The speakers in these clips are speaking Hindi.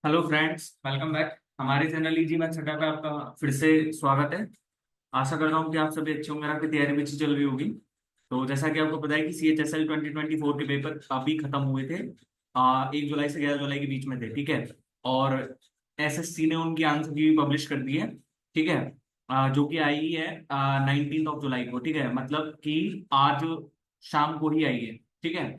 Hello friends, welcome back. हमारे चैनल इजी मैथ सेटअप पे आपका फिर से स्वागत है। आशा कर रहा हूँ कि आप सभी अच्छे होंगे, आपकी तैयारी भी अच्छी चल रही होगी। तो जैसा कि आपको पता है कि CHSL 2024 के पेपर अभी खत्म हुए थे। 1 जुलाई से 11 जुलाई के बीच में थे, ठीक है। और SSC ने उनकी आंसर की पब्लिश कर दी है, ठीक है। जो कि आई है 19 जुलाई को, ठीक है। मतलब कि आज शाम को ही आई है, ठीक है।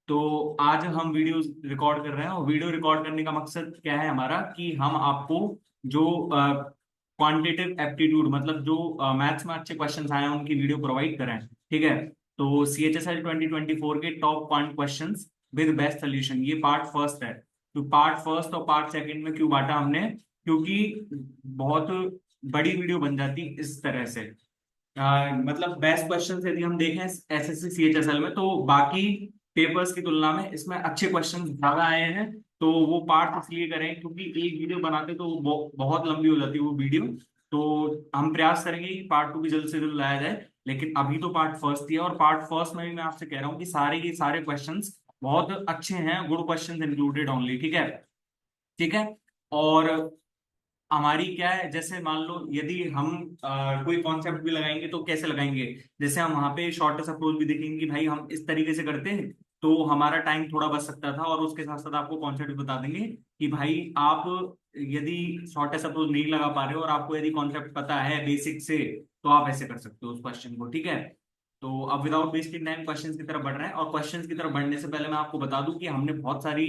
तो आज हम वीडियो रिकॉर्ड कर रहे हैं, और वीडियो रिकॉर्ड करने का मकसद क्या है हमारा कि हम आपको जो क्वांटिटेटिव एप्टीट्यूड, मतलब जो मैथ्स में अच्छे क्वेश्चंस आए हैं उनकी वीडियो प्रोवाइड करें, ठीक है। तो CHSL 2024 के top quant questions with best solution, ये पार्ट फर्स्ट है। तो पार्ट फर्स्ट और पार्ट सेकंड में क्यों बांटा हमने? क्योंकि बहुत बड़ी वीडियो बन जाती इस तरह से। मतलब बेस्ट क्वेश्चन यदि हम देखें SSC CHSL में, तो बाकी पेपर्स की तुलना में इसमें अच्छे क्वेश्चन ज्यादा आए हैं। तो वो पार्ट इसलिए करें क्योंकि एक वीडियो बनाते तो वो बहुत लंबी हो जाती है वो वीडियो। तो हम प्रयास करेंगे कि पार्ट 2 भी जल्द से जल्द लाया जाए। लेकिन अभी तो पार्ट फर्स्ट ही है, और पार्ट फर्स्ट में भी मैं आपसे कह रहा हूँ कि सारे के सारे क्वेश्चंस बहुत अच्छे हैं, गुड क्वेश्चंस इंक्लूडेड ओनली, ठीक है। ठीक है। और हमारी क्या है, जैसे मान लो यदि हम कोई कॉन्सेप्ट भी लगाएंगे तो कैसे लगाएंगे। जैसे हम वहां पे शॉर्टेस्ट अप्रोच भी देखेंगे कि भाई हम इस तरीके से करते हैं तो हमारा टाइम थोड़ा बच सकता था, और उसके साथ साथ आपको कॉन्सेप्ट भी बता देंगे कि भाई आप यदि शॉर्टेस्ट अप्रोच नहीं लगा पा रहे हो और आपको यदि कॉन्सेप्ट पता है बेसिक से, तो आप ऐसे कर सकते हो उस क्वेश्चन को, ठीक है। तो अब विदाउट वेस्टिंग टाइम क्वेश्चंस की तरफ बढ़ रहे हैं, और क्वेश्चंस की तरफ बढ़ने से पहले मैं आपको बता दूं कि हमने बहुत सारी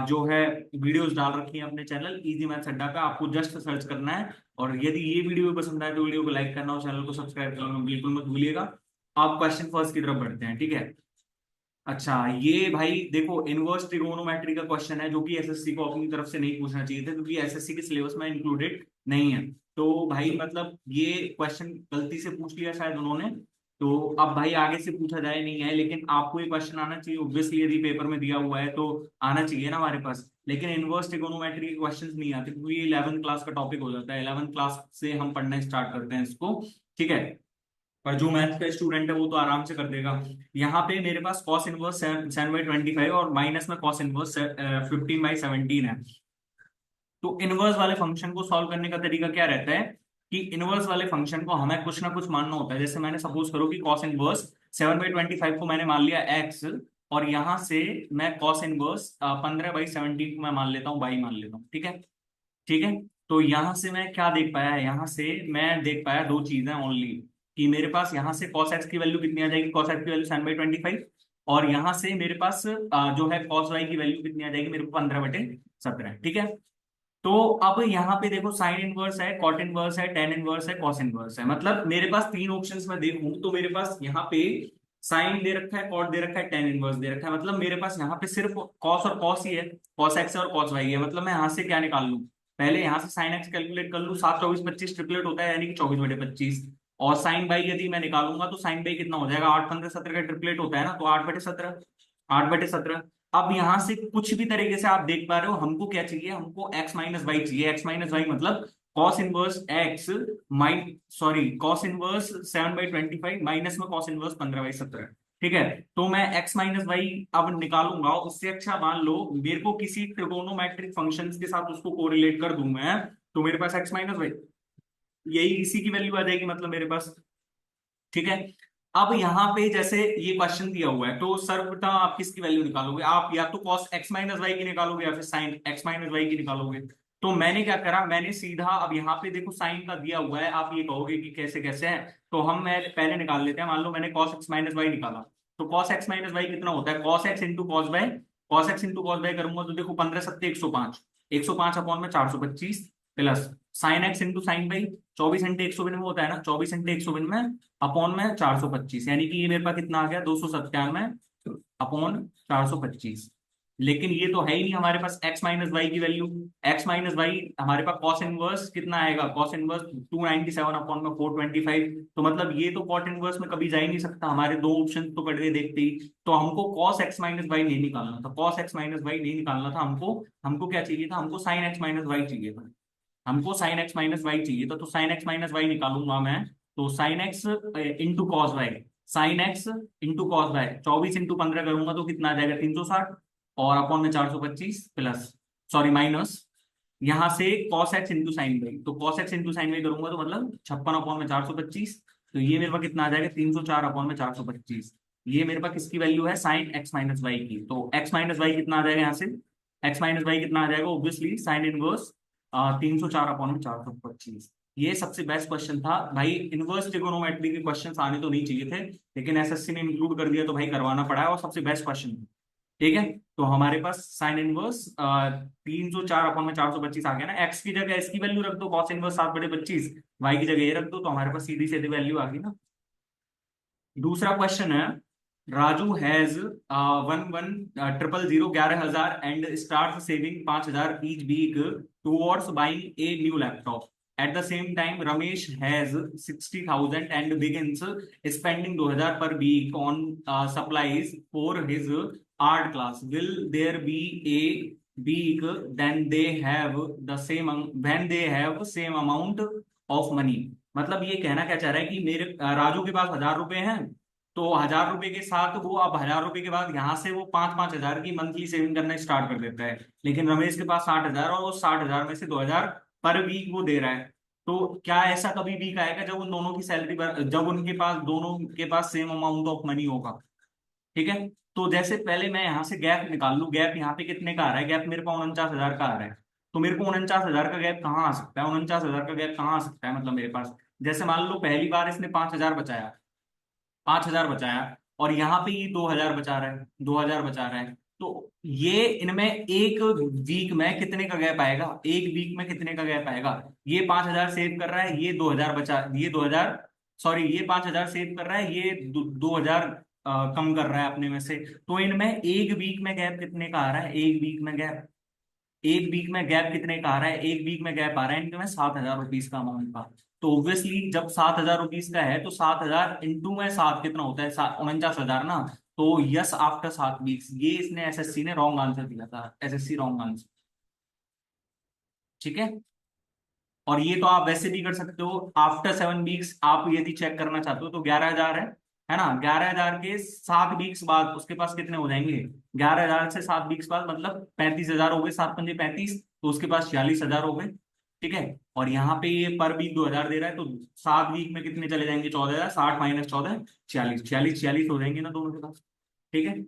जो है वीडियोस डाल रखी है अपने चैनल इजी मैथ्स अड्डा पे। आपको जस्ट सर्च करना है, और यदि ये वीडियो पसंद आए तो वीडियो को लाइक करना और चैनल को सब्सक्राइब करना बिल्कुल मत भूलिएगा। आप क्वेश्चन फर्स्ट की तरफ बढ़ते हैं, ठीक है। अच्छा, ये भाई देखो इनवर्स ट्रिगोनोमेट्री का क्वेश्चन है, जो कि SSC को अपनी तरफ से नहीं पूछना चाहिए था क्योंकि SSC के सिलेबस में इंक्लूडेड नहीं है। तो भाई मतलब ये क्वेश्चन गलती से पूछ लिया शायद उन्होंने। तो अब भाई आगे से पूछा जाए नहीं है, लेकिन आपको ये क्वेश्चन आना चाहिए ऑब्वियसली, यदि पेपर में दिया हुआ है तो आना चाहिए ना हमारे पास। लेकिन इनवर्स ट्रिगोनोमेट्री के क्वेश्चन नहीं आते क्योंकि ये 11th क्लास का टॉपिक हो जाता है, 11th क्लास से हम पढ़ना स्टार्ट करते हैं इसको, ठीक है। पर जो मैथ्स का स्टूडेंट है वो तो आराम से कर देगा। यहाँ पे मेरे पास कॉस इनवर्स 7/25 और माइनस में कॉस इनवर्स 15/17 है। तो इनवर्स वाले फंक्शन को सॉल्व करने का तरीका क्या रहता है कि इनवर्स वाले फंक्शन को हमें कुछ ना कुछ मानना होता है। जैसे मैंने सपोज करो कि कॉस इनवर्स 7/25 को मैंने मान लिया एक्स, और यहां से मैं कॉस इनवर्स 15/17 को मैं मान लेता हूँ बाई मान लेता हूँ, ठीक है। ठीक है। तो यहां से मैं क्या देख पाया, यहाँ से मैं देख पाया दो चीजें ओनली, कि मेरे पास यहाँ से cos x की वैल्यू कितनी आ जाएगी, cos x की वैल्यू 7/25। और यहाँ से मेरे पास जो है cos y की वैल्यू कितनी आ जाएगी मेरे को 15/17, ठीक है। तो अब यहाँ पे देखो साइन इनवर्स है, कॉट इनवर्स है, टेन इनवर्स है, कॉस इनवर्स है। मतलब मेरे पास तीन ऑप्शंस में देखूं तो मेरे पास यहाँ पे साइन दे रखा है, कॉट दे रखा है, टेन इनवर्स दे रखा है। मतलब मेरे पास यहाँ पे सिर्फ कॉस और कॉस ही है, कॉस एक्स और कॉस वाई है। मतलब मैं यहाँ से क्या निकाल लूं, पहले यहाँ से साइन एक्स कैलकुलेट कर लूं, 7 24 25 ट्रिपलेट होता है यानी कि 24/25। और साइन बाई यदि मैं निकालूंगा तो साइन बाई कितना हो जाएगा, 8 15 17 का ट्रिपलेट होता है ना, तो 8/17, 8/17। अब यहां से कुछ भी तरीके से आप देख पा रहे हो, हमको क्या चाहिए, हमको x माइनस वाई चाहिए। x माइनस वाई मतलब cos inverse x mine sorry cos inverse 7/25 minus में कॉस इनवर्स 15/17, ठीक है। तो मैं x माइनस वाई अब निकालूंगा, उससे अच्छा मान लो मेरे को किसी ट्रिगोनोमेट्रिक फंक्शंस के साथ उसको कोरिलेट कर दूं मैं, तो मेरे पास x माइनस वाई यही इसी की वैल्यू आ जाएगी, मतलब मेरे पास, ठीक है। अब यहाँ पे जैसे ये क्वेश्चन दिया हुआ है तो सर्वप्रथम आप किसकी वैल्यू निकालोगे, आप या तो कॉस एक्स माइनस वाई की निकालोगे या फिर साइन एक्स माइनस वाई की निकालोगे। तो मैंने क्या करा, मैंने सीधा अब यहाँ पे देखो साइन का दिया हुआ है, आप ये कहोगे कि कैसे कैसे है, तो हम मैं पहले निकाल लेते हैं। मान लो मैंने कॉस एक्स माइनस वाई निकाला, तो कॉस एक्स माइनस वाई कितना होता है, cos x into cos y. Cos x into cos y करूंगा तो देखो 15 7 105, 105 अपॉन में 425 plus sine x into sine y, 24 × 190 होता है ना, 24 × 190 अपॉन में 425, यानी कि ये मेरे पास कितना आ गया 297 अपॉन 425। लेकिन ये तो है ही नहीं हमारे पास x माइनस वाई की वैल्यू। x माइनस वाई हमारे पास कॉस इनवर्स कितना आएगा, कॉस इनवर्स 297 अपॉन में 425। तो मतलब ये तो कॉट इनवर्स में कभी जा ही नहीं सकता, हमारे दो ऑप्शन तो पढ़ के देखते ही। तो हमको cos x माइनस वाई नहीं निकालना था, cos x माइनस वाई नहीं निकालना था हमको। हमको क्या चाहिए था, हमको साइन x माइनस वाई चाहिए था। हमको साइन एक्स माइनस वाई चाहिए था, तो साइन एक्स माइनस वाई निकालूंगा मैं। तो sine x into cos y, sine x into cos y 24 × 15 करूंगा तो कितना आ जाएगा 360, और अपॉन में 425 प्लस सॉरी माइनस, यहाँ से cos x into sine y, तो cos x into sine y करूंगा तो मतलब 56/425, तो ये मेरे पास कितना आ जाएगा 304/425। ये मेरे पास किसकी वैल्यू है, साइन x माइनस वाई की। तो x माइनस वाई कितना आ जाएगा यहाँ से, x माइनस वाई कितना आ जाएगा, ऑब्वियसली साइन इनवर्स 304/425। ये सबसे बेस्ट क्वेश्चन था भाई। इनवर्स ट्रिगोनोमेट्री के क्वेश्चन आने तो नहीं चाहिए थे, लेकिन एसएससी ने इंक्लूड कर दिया तो भाई करवाना पड़ा है, और सबसे बेस्ट क्वेश्चन। ठीक है, तो हमारे पास साइन इनवर्स 304/425 आ गया ना। एक्स की जगह इसकी वैल्यू रख दो, कॉस इनवर्स 7/25, वाई की जगह ये रख दो, तो हमारे पास सीधी सीधी वैल्यू आ गई ना। दूसरा क्वेश्चन है, Raju has one one 000 11,000 and start saving 5,000 each week towards buying a new laptop. At the same time Ramesh has 60,000 and begins spending 2,000 per week on supplies for his art class. Will there be a week then they have the same when they have same amount of money. मतलब ये कहना क्या चाह रहा है कि मेरे राजू के पास 1,000 रुपए हैं, तो 1,000 रुपए के साथ वो अब 1,000 रुपए के बाद यहाँ से वो 5-5 हजार की मंथली सेविंग करना स्टार्ट कर देता है। लेकिन रमेश के पास 60,000 और वो 60,000 में से 2,000 पर वीक वो दे रहा है। तो क्या ऐसा कभी वीक आएगा जब उन दोनों की सैलरी, जब उनके पास दोनों के पास सेम अमाउंट ऑफ मनी होगा। ठीक है, तो जैसे पहले मैं यहाँ से गैप निकाल लूँ, गैप यहाँ पे कितने का आ रहा है, गैप मेरे पास 49,000 का आ रहा है। तो मेरे को 49,000 का गैप कहाँ आ सकता है, 49,000 का गैप कहाँ आ सकता है, मतलब मेरे पास जैसे मान लो पहली बार इसने 5,000 बचाया, 5,000 बचाया, और यहाँ पे ये 2,000 बचा रहा है, 2,000 बचा रहा है। तो ये इनमें एक वीक में कितने का गैप आएगा, एक वीक में कितने का गैप आएगा। ये 5,000 सेव कर रहा है, ये 2,000 बचा, ये 2,000 सॉरी ये 5,000 सेव कर रहा है, ये 2,000 कम कर रहा है अपने में से। तो इनमें एक वीक में गैप कितने का आ रहा है, एक वीक में गैप, एक वीक में गैप कितने का आ रहा है, एक वीक में गैप आ रहा है इनके में 7,000 रुपीज का अमाउंट का। तो ऑब्वियसली जब 7,000 रुपीज का है तो 7,000 इंटू में 7 कितना होता है, 49,000 ना। तो यस आफ्टर 7 वीक्स, ये इसने एसएससी ने रॉन्ग आंसर दिया था, एसएससी रॉन्ग आंसर। ठीक है, और ये तो आप वैसे भी कर सकते हो, आफ्टर 7 वीक्स आप यदि चेक करना चाहते हो तो 11,000 है ना, 11,000 के 7 वीक्स बाद उसके पास कितने हो जाएंगे, 11,000 से 7 वीक्स बाद मतलब 35,000 हो गए, 7×5 = 35, तो उसके पास 46,000 हो गए। ठीक है, और यहाँ पे ये पर वीक 2,000 दे रहा है, तो 7 वीक में कितने चले जाएंगे, 14,000, 60 - 14 46, 46 46 हो जाएंगे ना दोनों के पास। ठीक है,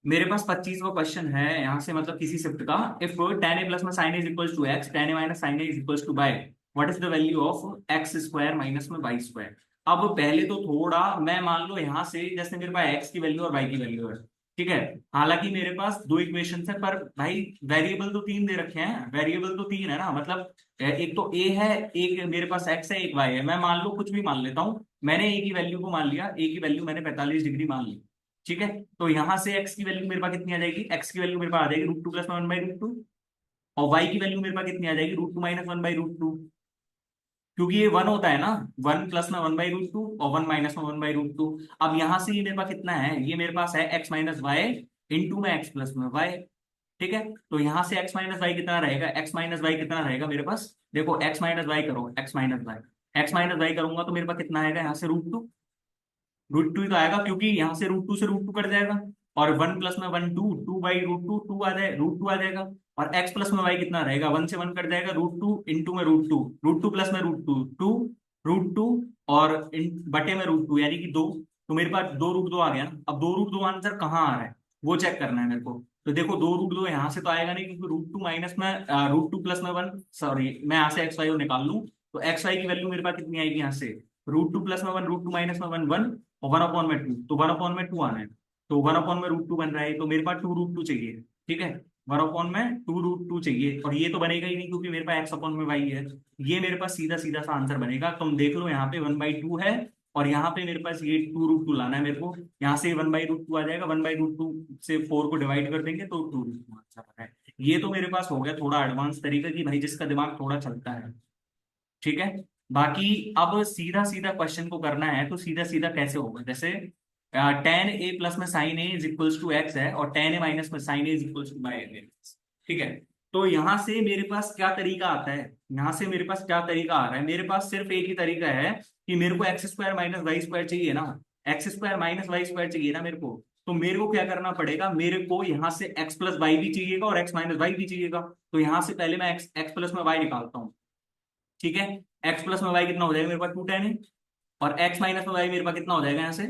मेरे पास 25वां क्वेश्चन है यहाँ से, मतलब किसी शिफ्ट का। इफ tan a प्लस में sin a is equal to x, tan a minus sin a is equal to y, what is the value of x square minus में y स्क्वायर। अब पहले तो थोड़ा मैं मान लो यहाँ से, जैसे मेरे पास x की वैल्यू और y की वैल्यू है। ठीक है, हालांकि मेरे पास दो इक्वेशन है, पर भाई वेरिएबल तो तीन दे रखे हैं, वेरिएबल तो तीन है ना, मतलब एक तो a है, एक मेरे पास x है, एक y है। मैं मान लो कुछ भी मान लेता हूँ, मैंने a की वैल्यू को मान लिया, a की वैल्यू मैंने 45 डिग्री मान ली। ठीक है, तो यहां से x की वैल्यू मेरे पास कितनी आ जाएगी, x की वैल्यू मेरे पास आ जाएगी √2 + 1/√2, और y की वैल्यू मेरे पास कितनी आ जाएगी √2 - 1/√2, क्योंकि ये 1 होता है ना, 1 प्लस में 1/√2 और 1 माइनस में 1/√2। अब यहां से ये मेरे पास कितना है, ये मेरे पास है x माइनस वाई इंटू में x प्लस में y। ठीक है, तो यहां से x माइनस वाई कितना रहेगा, x माइनस वाई कितना रहेगा मेरे पास, देखो x माइनस वाई करो, x minus y, x minus y करूंगा तो मेरे पास कितना आएगा यहाँ से √2, √2 ही तो आएगा, क्योंकि यहाँ से √2 से √2 कट जाएगा, और 1 प्लस में 1 2, 2/√2 2 आ जाए, √2 आ जाएगा। और x प्लस में y कितना रहेगा, 1 से 1 कट जाएगा, √2 इंटू में √2, √2 प्लस में √2 2, √2 और बटे में √2 यानी कि 2। तो मेरे पास 2 √2 आ गया ना। अब 2 √2 आंसर कहाँ आ रहा है वो चेक करना है मेरे को। तो देखो 2 √2 यहाँ से तो आएगा नहीं, क्योंकि √2 माइनस में √2 प्लस में 1, सॉरी मैं यहाँ से एक्स वाई निकाल लूँ, तो एक्स वाई की वैल्यू मेरे पास कितनी आएगी यहाँ से, √2 प्लस में 1, √2 माइनस में 1 1, और 1/2, तो 1/2 आना है, तो 1/√2 बन रहा है, तो मेरे पास 2 √2 चाहिए। ठीक है, 1/2 चाहिए, और ये तो बनेगा ही नहीं क्योंकि मेरे पास x/y है। ये मेरे पास सीधा सीधा सा आंसर बनेगा, तुम देख लो यहाँ पे 1/2 है, और यहाँ पे मेरे पास ये 2 √2 लाना है मेरे को। यहाँ से 1/√2 आ जाएगा, 1/√2 से 4 को डिवाइड कर देंगे तो 2 √2 आंसर है। ये तो मेरे पास हो गया थोड़ा एडवांस तरीका की भाई जिसका दिमाग थोड़ा चलता है। ठीक है, बाकी अब सीधा सीधा क्वेश्चन को करना है, तो सीधा सीधा कैसे होगा, जैसे tan a प्लस में sin a is equals to x है, और tan a माइनस में sin a is equals to y है। ठीक है, तो यहां से मेरे पास क्या तरीका आता है, यहां से मेरे पास क्या तरीका आ रहा है, मेरे पास सिर्फ एक ही तरीका है कि मेरे को x square minus Y square चाहिए ना, x square minus Y square चाहिए ना मेरे को। तो मेरे को क्या करना पड़ेगा, मेरे को यहाँ से x प्लस वाई भी चाहिएगा और x माइनस वाई भी चाहिएगा। तो यहाँ से पहले मैं x प्लस में y निकालता हूँ। ठीक है, x प्लस में y कितना हो जाएगा मेरे पास, 2 tan है। और x माइनस में y मेरे पास कितना हो जाएगा यहाँ से,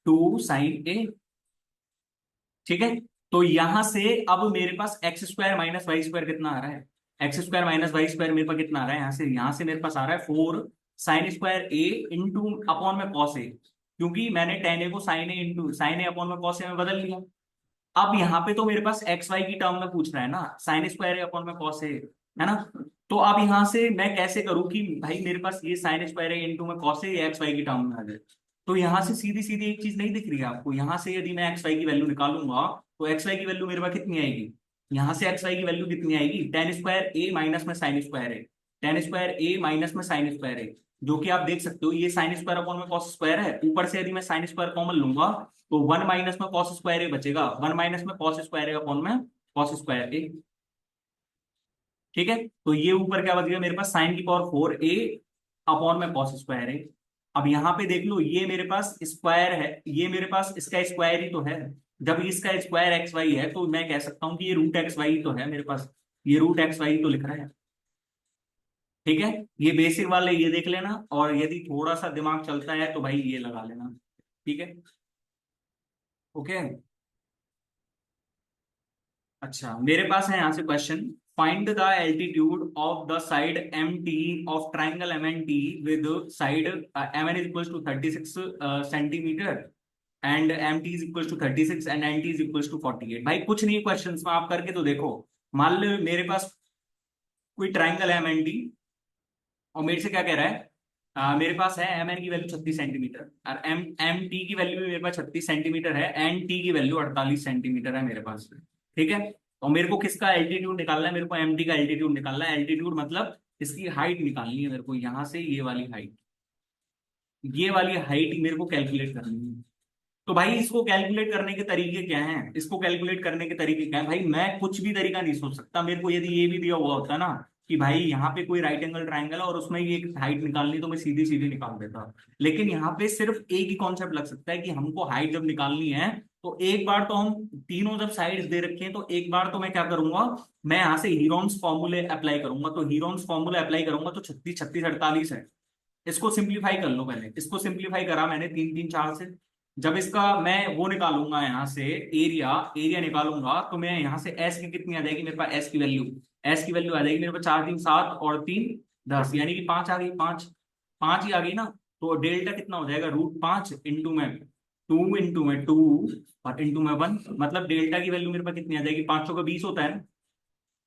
2 sin a। ठीक है, तो यहां से अब मेरे पास X square minus Y square कितना आ रहा है, X square minus Y square मेरे पास कितना आ रहा है, यहां से मेरे पास आ रहा है 4 sin square a into upon में कॉस ए, क्योंकि मैंने टेन ए को sign A into sine A upon में कॉस ए में बदल लिया। अब यहाँ पे तो मेरे पास एक्स वाई की टर्म में पूछ रहा है ना, साइन स्क्वायर ए अपॉन में कॉस ए, है ना। तो अब यहाँ से मैं कैसे करूँ कि भाई मेरे पास ये साइन स्क्वायर ए इंटू में कॉस ए एक्स वाई की टर्म में आ जाए। तो यहाँ से सीधी सीधी एक चीज नहीं दिख रही है आपको, यहाँ से यदि मैं एक्स वाई की वैल्यू निकालूंगा तो एक्स वाई की वैल्यू मेरे पास कितनी आएगी, यहाँ से एक्स वाई की वैल्यू कितनी आएगी, टेन स्क्वायर ए माइनस में साइन स्क्वायर है, टेन स्क्वायर ए माइनस में साइन स्क्वायर है, जो कि आप देख सकते हो ये साइन स्क्वायर अपॉन में कॉस स्क्वायर है। ऊपर से यदि मैं साइन स्क्वायर कॉमन लूंगा तो 1 माइनस में कॉस स्क्वायर ए बचेगा, 1 माइनस में कॉस स्क्वायर ए अपॉन में कॉस स्क्वायर ए। ठीक है, तो ये ऊपर क्या बच गया मेरे पास, साइन की पावर 4 a अपॉन में कॉस स्क्वायर ए। अब यहाँ पे देख लो ये मेरे पास स्क्वायर है, ये मेरे पास इसका स्क्वायर ही तो है। जब इसका स्क्वायर एक्स वाई है तो मैं कह सकता हूँ कि ये रूट एक्स वाई तो है मेरे पास, ये रूट एक्स वाई तो लिख रहा है। ठीक है, ये बेसिक वाले ये देख लेना, और यदि थोड़ा सा दिमाग चलता है तो भाई ये लगा लेना। ठीक है, ओके। अच्छा, मेरे पास है यहाँ से question, find the altitude of the side M T of triangle M N T with side M N is equal to 36 centimetre and M T is equal to 36 and N T is equal to 48। भाई कुछ नहीं क्वेश्चन में, आप करके तो देखो। मान लो मेरे पास कोई ट्राइंगल है एम एन टी, और मेरे से क्या कह रहा है, मेरे पास है एम एन की वैल्यू 36 सेंटीमीटर, और एम एम टी की वैल्यू भी मेरे पास 36 सेंटीमीटर है, एन टी की वैल्यू 48 सेंटीमीटर है मेरे पास। ठीक है, और मेरे को किसका एल्टीट्यूड निकालना है, मेरे को एम टी का एल्टीट्यूड निकालना है। एल्टीट्यूड मतलब इसकी हाइट निकालनी है मेरे को, यहां से ये वाली हाइट, ये वाली हाइट मेरे को कैलकुलेट करनी है। तो भाई इसको कैलकुलेट करने के तरीके क्या हैं, इसको कैलकुलेट करने के तरीके क्या हैं, भाई मैं कुछ भी तरीका नहीं सोच सकता। मेरे को यदि ये भी दिया हुआ होता ना कि भाई यहाँ पे कोई राइट एंगल ट्राइंगल है और उसमें ये हाइट निकालनी, तो मैं सीधी सीधी निकाल देता। लेकिन यहाँ पे सिर्फ एक ही कॉन्सेप्ट लग सकता है कि हमको हाइट जब निकालनी है तो एक बार तो हम तीनों जब साइड्स दे रखे हैं तो एक बार तो मैं क्या करूंगा, मैं यहाँ से हीरोन्स फॉर्मूले अप्लाई करूंगा। तो हीरोन्स फॉर्मूले अप्लाई करूंगा तो 36 36 48 है। इसको सिंप्लीफाई कर लो, पहले इसको सिंप्लीफाई करा मैंने 3 3 4 से। जब इसका मैं वो निकालूंगा यहाँ से एरिया एरिया निकालूंगा तो मैं यहाँ से एस की कितनी आ जाएगी मेरे पास, एस की वैल्यू आ जाएगी मेरे पास 4 3 7 और 3 10, यानी कि 5 आ गई, 5 5 ही आ गई ना। तो डेल्टा कितना हो जाएगा, √5 इंटू में 2 इंटू में 2 और इंटू में 1, मतलब डेल्टा की वैल्यू मेरे पास कितनी आ जाएगी, 500 का 20 होता है ना।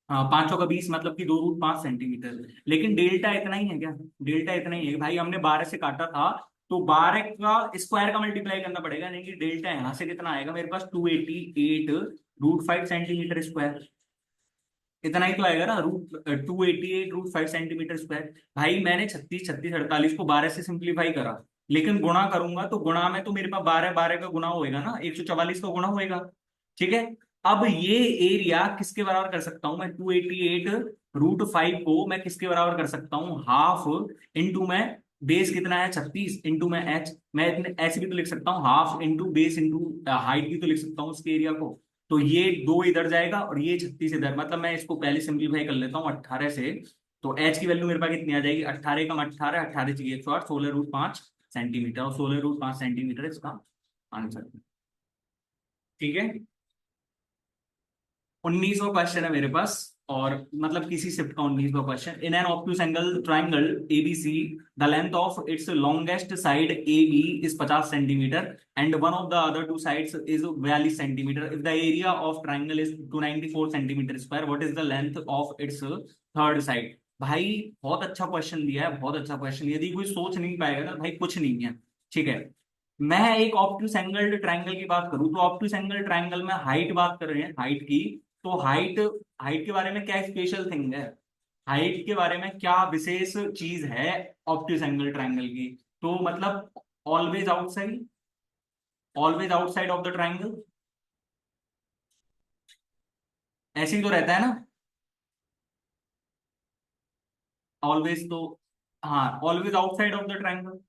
हाँ, 500 का 20 मतलब कि 2 √5 सेंटीमीटर। लेकिन डेल्टा इतना ही है क्या, डेल्टा इतना ही है भाई, हमने 12 से काटा था तो 12 का स्क्वायर का मल्टीप्लाई करना पड़ेगा, नहीं कि डेल्टा यहाँ से कितना आएगा मेरे पास, 288 √5 सेंटीमीटर स्क्वायर। इतना ही तो आएगा ना, √288 √5 सेंटीमीटर स्क्वायर। भाई मैंने 36 36 48 को 12 से सिंप्लीफाई करा, लेकिन गुणा करूंगा तो गुणा में तो मेरे पास 12 12 का गुणा होएगा ना, 144 का गुणा होएगा। ठीक है, अब ये एरिया किसके बराबर कर सकता हूं मैं, 288 √5 को मैं किसके बराबर कर सकता हूँ, हाफ इंटू में बेस कितना है 36 इंटू में एच, मैं इतने ऐसे भी तो लिख सकता हूँ, half into base into height भी तो लिख सकता हूँ उसके एरिया को। तो ये 2 इधर जाएगा और ये 36 इधर, मतलब मैं इसको पहले सिंप्लीफाई कर लेता हूँ 18 से। तो एच की वैल्यू मेरे पास कितनी आ जाएगी, 18 कम 18 18 चाहिए 108, 16 √5 सेंटीमीटर, और 16 √5 सेंटीमीटर इसका आंसर। ठीक है, 19वां क्वेश्चन है मेरे पास, और मतलब किसी शिफ्ट का 19वां question. In an obtuse angle triangle ABC the length of its longest side A B is 50 centimetre and one of the other two sides is 42 centimetre. If the area of triangle is 294 centimetre square, what is the length of its third side. भाई बहुत अच्छा क्वेश्चन दिया है, बहुत अच्छा क्वेश्चन। यदि कोई सोच नहीं पाएगा ना भाई कुछ नहीं है। ठीक है, मैं एक ऑब्ट्यूज एंगल ट्राइंगल की बात करूं तो ऑब्ट्यूज एंगल ट्राइंगल में हाइट बात कर रहे हैं, हाइट की। तो हाइट हाइट के बारे में क्या स्पेशल थिंग है, हाइट के बारे में क्या विशेष चीज है ऑब्ट्यूज एंगल ट्राइंगल की, तो मतलब always outside, always outside of the triangle, ऐसे ही तो रहता है ना, ऑलवेज तो, हाँ always outside of the triangle.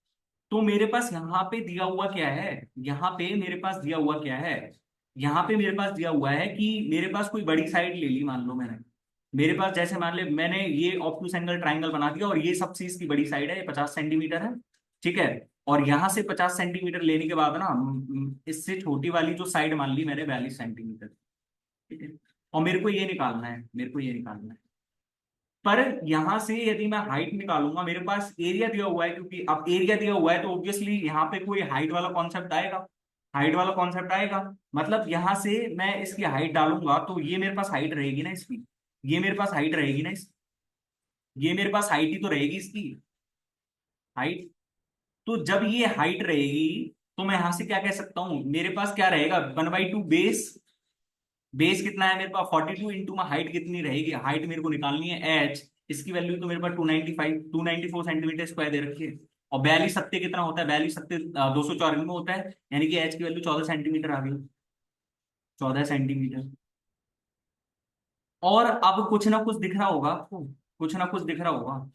तो मेरे पास यहाँ पे दिया हुआ क्या है, यहाँ पे मेरे पास दिया हुआ क्या है, यहाँ पे मेरे पास दिया हुआ है कि मेरे पास कोई बड़ी साइड ले ली, मान लो मैंने, मेरे पास जैसे मान ले मैंने ये ऑब्टूस एंगल ट्राइंगल बना दिया और ये सब चीज की बड़ी साइड है, ये 50 सेंटीमीटर है, ठीक है। और यहां से 50 सेंटीमीटर लेने के बाद ना इससे छोटी वाली जो साइड मान ली मैंने 42 सेंटीमीटर, ठीक है। और मेरे को ये निकालना है, मेरे को ये निकालना है। पर यहां से यदि मैं हाइट निकालूंगा, मेरे पास एरिया दिया हुआ है, क्योंकि अब एरिया दिया हुआ है तो ऑब्वियसली यहाँ पे कोई हाइट वाला कॉन्सेप्ट आएगा, हाइट वाला कॉन्सेप्ट आएगा। मतलब यहां से मैं इसकी हाइट डालूंगा तो ये मेरे पास हाइट रहेगी ना इसकी, ये मेरे पास हाइट रहेगी ना इस, ये मेरे पास हाइट ही तो रहेगी इसकी, हाइट। तो जब ये हाइट रहेगी तो मैं यहां से क्या कह सकता हूं, मेरे पास क्या रहेगा, 1/2 बेस, बेस कितना है मेरे पास 42 इंटू में हाइट कितनी रहेगी, हाइट मेरे को निकालनी है एच, इसकी वैल्यू तो मेरे पास 294 सेंटीमीटर स्क्वायर दे रखी है। और 42 सत्ते कितना होता है, 42 सत्ते 294 होता है, यानी कि एच की वैल्यू 14 सेंटीमीटर आ गई, 14 सेंटीमीटर। और अब कुछ ना कुछ दिख रहा होगा आपको, कुछ ना कुछ दिख रहा होगा,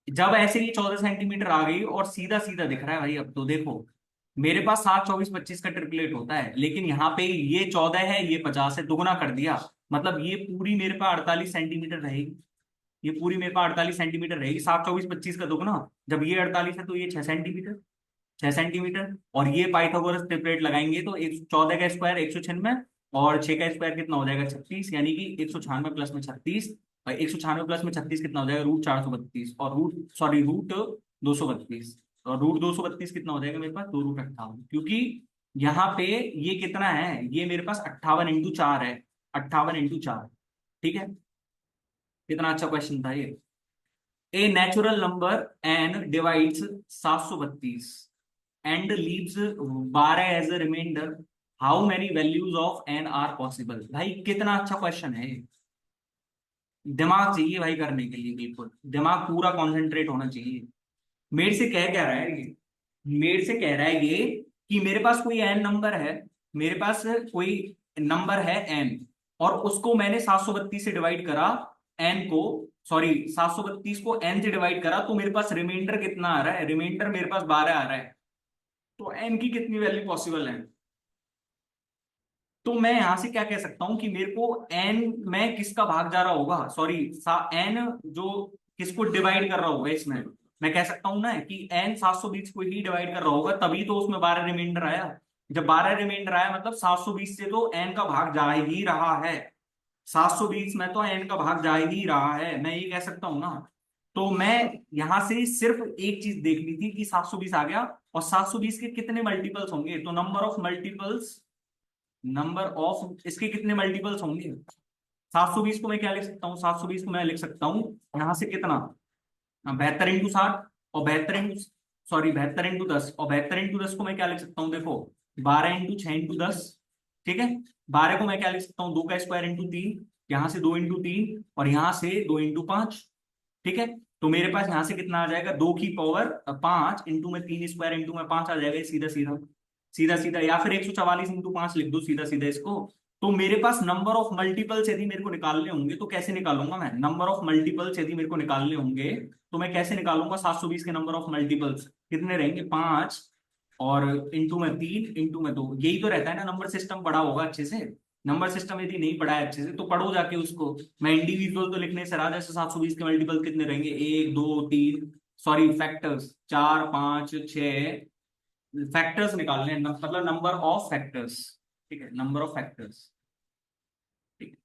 जब ऐसे ही 14 सेंटीमीटर आ गई और सीधा सीधा दिख रहा है भाई, अब तो देखो मेरे पास 7, 24, 25 का ट्रिपलेट होता है, लेकिन यहाँ पे ये 14 है, ये 50 है, दुगुना कर दिया। मतलब ये पूरी मेरे पास 48 सेंटीमीटर रहेगी, ये पूरी मेरे पास 48 सेंटीमीटर रहेगी, 7, 24, 25 का दुगुना, जब ये 48 है तो ये 6 सेंटीमीटर, 6 सेंटीमीटर। और ये पाइथागोरस ट्रिपलेट लगाएंगे तो 14 का स्क्वायर 196, और 6 का स्क्वायर कितना हो जाएगा 36, यानी कि 196 प्लस में 36, 196 प्लस में 36 कितना हो जाएगा, √432, और √232, और √232 कितना हो जाएगा मेरे पास, 2√58, क्योंकि यहाँ पे ये कितना है, ये मेरे पास 58 × 4 है, 58 × 4, ठीक है। कितना अच्छा क्वेश्चन था ये। A natural number n divides 732 and leaves 12 as a remainder, how many values of n are possible. भाई कितना अच्छा क्वेश्चन है, दिमाग चाहिए भाई करने के लिए, बिल्कुल दिमाग पूरा कॉन्सेंट्रेट होना चाहिए। मेरे से कह क्या रहा है ये, मेरे से कह रहा है ये कि मेरे पास कोई एन नंबर है, मेरे पास कोई नंबर है एन, और उसको मैंने 732 से डिवाइड करा, एन को, सॉरी 732 को एन से डिवाइड करा, तो मेरे पास रिमाइंडर कितना आ रहा है, रिमाइंडर मेरे पास 12 आ रहा है। तो एन की कितनी वैल्यू पॉसिबल है, तो मैं यहां से क्या कह सकता हूं कि मेरे को एन में किसका भाग जा रहा होगा, सॉरी एन जो किसको डिवाइड कर रहा होगा इसमें, मैं कह सकता हूं ना कि एन 720 को ही डिवाइड कर रहा होगा, तभी तो उसमें 12 रिमाइंडर आया। जब 12 रिमाइंडर आया मतलब 720 से तो एन का भाग जा ही रहा है, 720 में तो एन का भाग जा ही रहा है, मैं ये कह सकता हूं ना। तो मैं यहां से सिर्फ एक चीज देखनी थी कि 720 आ गया, और 720 के कितने मल्टीपल्स होंगे, तो number of multiples, number of इसके कितने मल्टीपल्स होंगे। 720 को मैं क्या लिख सकता हूँ, 720 को मैं लिख सकता हूँ यहां से कितना, 72 × 60, और 72 सॉरी 72 × 10, और 72 × 10 को मैं क्या लिख सकता हूँ, देखो 12 × 6 × 10, ठीक है। 12 को मैं क्या लिख सकता हूँ, 2 का स्क्वायर इंटू 3, यहाँ से 2 × 3, और यहाँ से 2 × 5, ठीक है। तो मेरे पास यहां से कितना आ जाएगा, 2 की पावर 5 इंटू में 3 स्क्वायर इंटू में 5 आ जाएगा, सीधा सीधा, सीधा सीधा, या फिर 144 × 5 लिख दो सीधा सीधा इसको। तो मेरे पास नंबर ऑफ मल्टीपल्स यदि मेरे को निकालने होंगे तो कैसे निकालूंगा मैं, नंबर ऑफ मल्टीपल्स यदि मेरे को निकालने होंगे तो मैं कैसे निकालूंगा, 720 के नंबर ऑफ मल्टीपल्स कितने रहेंगे, 5, और इंटू में 3 इंटू में 2, यही तो रहता है ना, नंबर सिस्टम पढ़ा होगा अच्छे से। नंबर सिस्टम यदि नहीं पढ़ा है अच्छे से तो पढ़ो जाके उसको। मैं इंडिविजुअल तो लिखने से रहा, जैसे 720 के मल्टीपल कितने रहेंगे, 1, 2, 3, सॉरी फैक्टर्स 4, 5, 6, फैक्टर्स निकालने हैं, मतलब नंबर ऑफ फैक्टर्स, ठीक है, नंबर ऑफ फैक्टर्स, ठीक है।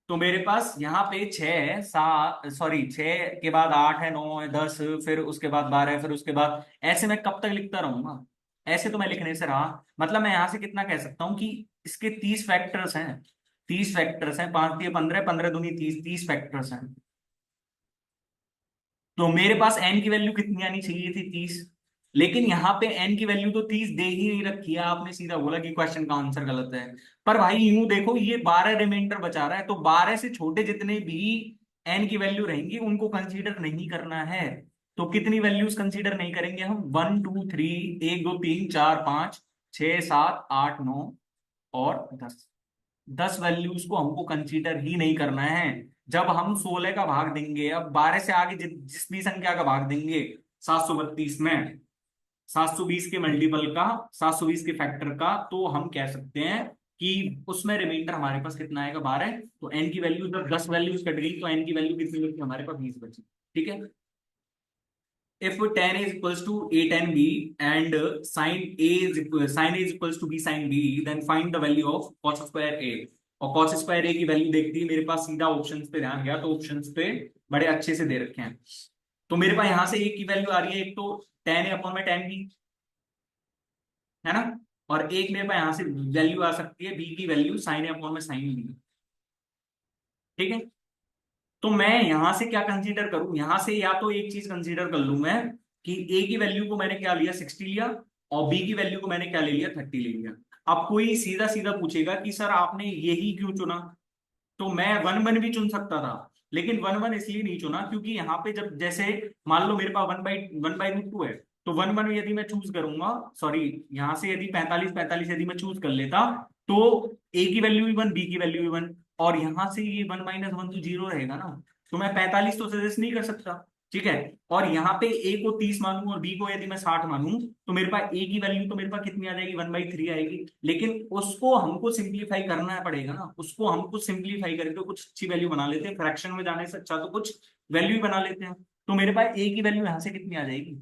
तो मेरे पास यहाँ पे 6, 7, सॉरी 6 के बाद 8 है, 9 है, 10, फिर उसके बाद 12 है, फिर उसके बाद, ऐसे मैं कब तक लिखता रहूंगा, ऐसे तो मैं लिखने से रहा। मतलब मैं यहां से कितना कह सकता हूँ कि इसके 30 फैक्टर्स हैं, 30 फैक्टर्स हैं, 5 × 15, 15 दूनी 30, 30 फैक्टर्स हैं। तो मेरे पास एन की वैल्यू कितनी आनी चाहिए थी, 30, लेकिन यहाँ पे एन की वैल्यू तो 30 दे ही नहीं रखी है, आपने सीधा बोला कि क्वेश्चन का आंसर गलत है। पर भाई यूं देखो ये 12 रिमाइंडर बचा रहा है, तो 12 से छोटे जितने भी एन की वैल्यू रहेंगी उनको कंसीडर नहीं करना है। तो कितनी वैल्यूज कंसीडर नहीं करेंगे हम, 1, 2, 3, 1, 2, 3, 4, 5, 6, 7, 8, 9 और 10, 10 वैल्यूज को हमको कंसीडर ही नहीं करना है। जब हम 16 का भाग देंगे, अब 12 से आगे जिस भी संख्या का भाग देंगे 732 में, 720 के मल्टीपल का, 720 के फैक्टर का, तो हम कह सकते हैं कि उसमें रिमाइंडर हमारे पास कितना आएगा, 12। तो एन की वैल्यू, जब 10 वैल्यूज कट गई तो एन की वैल्यू कितनी बची हमारे पास, 20 बची। ठीक है। if tan is equals to a tan b and sin a is equals to b sin b, then find the value of cos square a। और cos square a की वैल्यू देखती है मेरे पास, सीधा ऑप्शंस पे ध्यान गया तो ऑप्शंस पे बड़े अच्छे से दे रखे हैं। तो मेरे पास यहां से a की वैल्यू आ रही है, एक तो tan a अपॉन में tan b, है ना। और एक मेरे पास यहां से वैल्यू आ सकती है b की वैल्यू sin a अपॉन में sin b। ठीक है। तो मैं यहां से क्या कंसीडर करूं, यहां से या तो एक चीज कंसीडर कर लूं मैं, कि ए की वैल्यू को मैंने क्या लिया, 60 लिया, और बी की वैल्यू को मैंने क्या ले लिया, 30 ले लिया। अब कोई सीधा सीधा पूछेगा कि सर आपने यही क्यों चुना, तो मैं वन वन भी चुन सकता था, लेकिन वन वन इसलिए नहीं चुना क्योंकि यहाँ पे जब जैसे मान लो मेरे पास वन बाई रूट टू है, तो वन वन यदि मैं चूज करूंगा, सॉरी, यहाँ से यदि 45 45 यदि मैं चूज कर लेता, तो ए की वैल्यू भी वन, बी की वैल्यू भी वन, और यहाँ से ये वन माइनस वन तो जीरो रहेगा ना, तो मैं 45 तो सजेस्ट नहीं कर सकता। ठीक है। और यहाँ पे ए को 30 मानूं और बी को यदि मैं 60 मानूं, तो मेरे पास ए की वैल्यू तो मेरे पास कितनी आ जाएगी, 1/3 आएगी। लेकिन उसको हमको सिंप्लीफाई करना पड़ेगा ना, उसको हमको सिंप्लीफाई करके कुछ अच्छी वैल्यू बना लेते हैं, फ्रैक्शन में जाने से अच्छा तो कुछ वैल्यू बना लेते हैं। तो मेरे पास ए की वैल्यू यहां से कितनी आ जाएगी,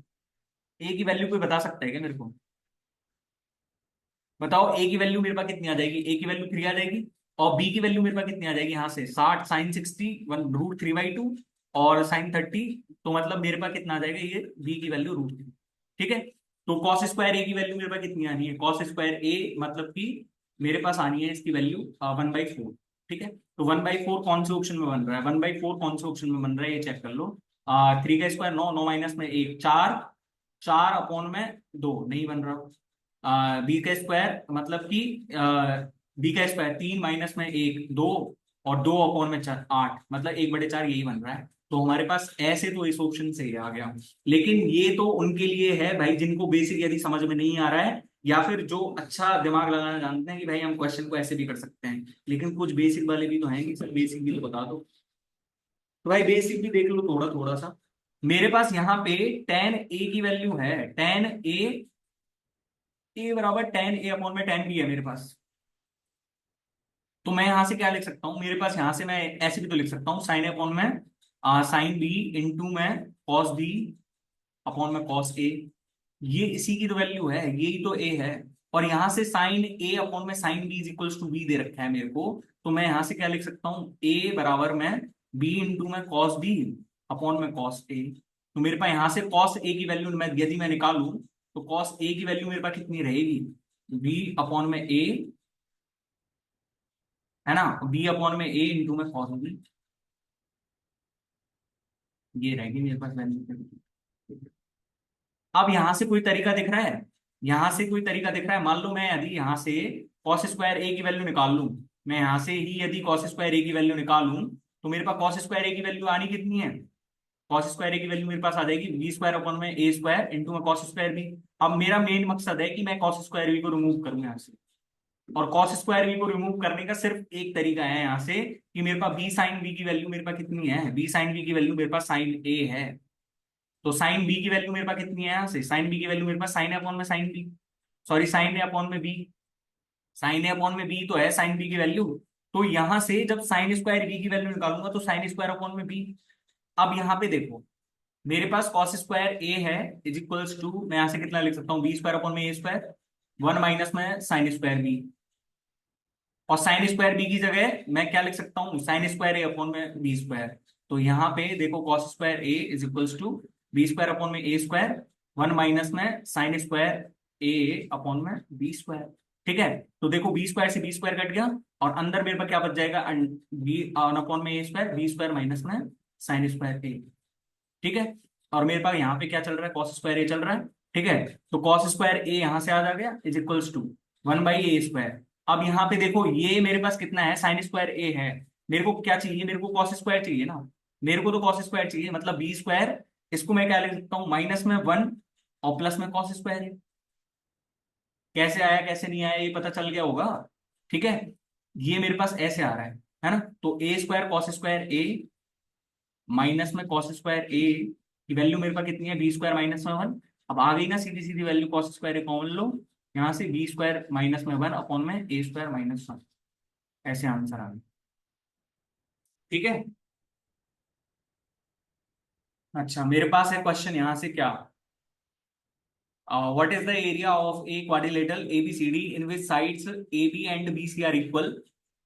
ए की वैल्यू कोई बता सकता है क्या मेरे को, बताओ। ए की वैल्यू मेरे पास कितनी आ जाएगी, ए की वैल्यू 3 आ जाएगी, और बी की वैल्यू मेरे पास कितनी आ जाएगी, यहाँ से 60 sin 60 1√3/2 और sin 30, तो मतलब मेरे पास कितना आ जाएगा, ये बी की वैल्यू √3। ठीक है। तो कॉस स्क्वायर ए की वैल्यू मेरे पास कितनी आनी है, कॉस स्क्वायर ए मतलब कि मेरे पास आनी है इसकी वैल्यू 1/4। ठीक है। तो 1/4 कौन से ऑप्शन में बन रहा है, 1/4 कौन से ऑप्शन में बन रहा है ये चेक कर लो। 3 का स्क्वायर 9, 9 माइनस में 1 4, 4 अपॉन में 2 नहीं बन रहा। बी का स्क्वायर मतलब कि बी का स्क्वायर 3 माइनस में 1 2, और 2 अपॉन में 4 8, मतलब 1/4 यही बन रहा है। तो हमारे पास ऐसे तो इस ऑप्शन से ही आ गया। लेकिन ये तो उनके लिए है भाई जिनको बेसिक यदि समझ में नहीं आ रहा है, या फिर जो अच्छा दिमाग लगाना जानते हैं कि भाई हम क्वेश्चन को ऐसे भी कर सकते हैं। लेकिन कुछ बेसिक वाले भी तो हैं कि सर बेसिक भी तो बता दो, तो भाई बेसिक भी देख लो थोड़ा थोड़ा सा। मेरे पास यहाँ पे tan a की वैल्यू है, tan a बराबर tan a अपॉन में tan b है मेरे पास। तो मैं यहां से क्या लिख सकता हूँ, मेरे पास यहां से मैं ऐसे भी तो लिख सकता हूँ, साइन अपॉन में साइन बी इंटू में कॉस बी अपॉन में कॉस ए। ये इसी की तो वैल्यू है, यही तो ए है। और यहां से साइन ए अपॉन में sine B is equals to B दे रखा है मेरे को, तो मैं यहां से क्या लिख सकता हूँ, ए बराबर में बी इंटू में कॉस बी अपॉन में कॉस ए। तो मेरे पास यहां से कॉस ए की वैल्यू मैं यदि मैं निकालूं, तो कॉस ए की वैल्यू मेरे पास कितनी रहेगी, बी अपॉन में ए, है ना, बी अपॉन में ए इंटू में कॉस बी, ये रहेगी मेरे पास वैल्यू। अब यहां से कोई तरीका दिख रहा है, यहां से कोई तरीका दिख रहा है, मान लो मैं यदि यहां से कॉस स्क्वायर ए की वैल्यू निकाल लूं, मैं यहां से ही यदि कॉस स्क्वायर ए की वैल्यू निकाल लूं, तो मेरे पास कॉस स्क्वायर ए की वैल्यू आनी कितनी है, कॉस स्क्वायर ए की वैल्यू मेरे पास आ जाएगी बी स्क्वायर अपॉन में ए स्क्वायर इंटू में कॉस स्क्वायर बी। अब मेरा मेन मकसद है कि मैं कॉस स्क्वायर बी को रिमूव करूं यहाँ से, और कॉस स्क्वायर बी को रिमूव करने का सिर्फ एक तरीका है यहाँ से, कि मेरे पास बी साइन बी की वैल्यू मेरे पास कितनी है, बी साइन बी की वैल्यू मेरे पास साइन ए है। तो साइन बी की वैल्यू मेरे पास कितनी है, यहाँ से साइन बी की वैल्यू मेरे पास साइन ए अपॉन में sine B, sorry sine A upon में बी, साइन ए अपॉन में बी तो है साइन बी की वैल्यू। तो यहां से जब साइन स्क्वायर बी की वैल्यू निकालूंगा तो साइन स्क्वायर अपॉन में बी। अब यहाँ पे देखो, मेरे पास कॉस स्क्वायर ए है इज इक्वल्स टू, मैं यहां से कितना लिख सकता हूँ, बी स्क्वायर अपॉन में ए स्क्वायर, 1 माइनस में साइन स्क्वायर बी, और साइन स्क्वायर बी की जगह मैं क्या लिख सकता हूँ, साइन स्क्वायर ए अपॉन में बी स्क्वायर। तो यहाँ पे देखो cos square a is equals to b square upon में ए स्क्वायर, 1 माइनस में साइन स्क्वायर ए अपॉन में बी स्क्वायर। ठीक है। तो देखो बी स्क्वायर से बी स्क्वायर कट गया, और अंदर मेरे पास क्या बच जाएगा, बी अपॉन में a square, B square minus में साइन स्क्वायर ए। ठीक है। और मेरे पास यहाँ पे क्या चल रहा है, कॉस स्क्वायर ए चल रहा है। ठीक है। तो कॉस स्क्वायर ए यहां से आ गया is equals to 1/a square. अब यहाँ पे देखो ये मेरे पास कितना है, साइन स्क्वायर ए है, मेरे को क्या चाहिए, मेरे को कॉस स्क्वायर चाहिए ना, मेरे को तो कॉस स्क्वायर चाहिए, मतलब बी स्क्वायर, इसको मैं क्या लिख सकता हूँ, माइनस में 1 और प्लस में कॉस स्क्वायर है। कैसे आया कैसे नहीं आया ये पता चल गया होगा। ठीक है। ये मेरे पास ऐसे आ रहा है ना, तो ए स्क्वायर कॉस स्क्वायर ए माइनस में कॉस स्क्वायर ए की वैल्यू मेरे पास कितनी है, बी स्क्वायर माइनस में 1, अब आ गई ना सीधी सीधी वैल्यू, कॉस स्क्वायर कॉमन लो, यहाँ से बी स्क्वायर माइनस में 1 अपॉन में ए स्क्वायर माइनस 1, ऐसे आंसर आ गया। ठीक है। अच्छा मेरे पास है क्वेश्चन यहाँ से क्या, what is the area of a quadrilateral ABCD in which sides AB and BC are equal?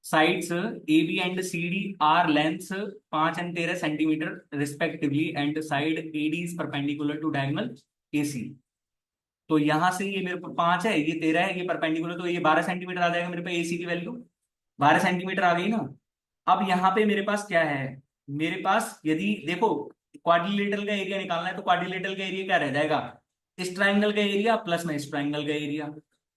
Sides AB and CD are lengths 5 and 13 centimetre respectively and side AD is perpendicular to diagonal AC। तो यहां से ये मेरे को 5 है, ये 13 है, ये परपेंडिकुलर, तो ये 12 सेंटीमीटर आ जाएगा मेरे पे AC की वैल्यू, 12 सेंटीमीटर आ गई ना। अब यहाँ पे मेरे पास क्या है, मेरे पास यदि देखो क्वाड्रिलेटरल का एरिया निकालना है तो क्वाड्रिलेटरल का एरिया क्या रह जाएगा, इस ट्राइंगल का एरिया प्लस में इस ट्राइंगल का एरिया,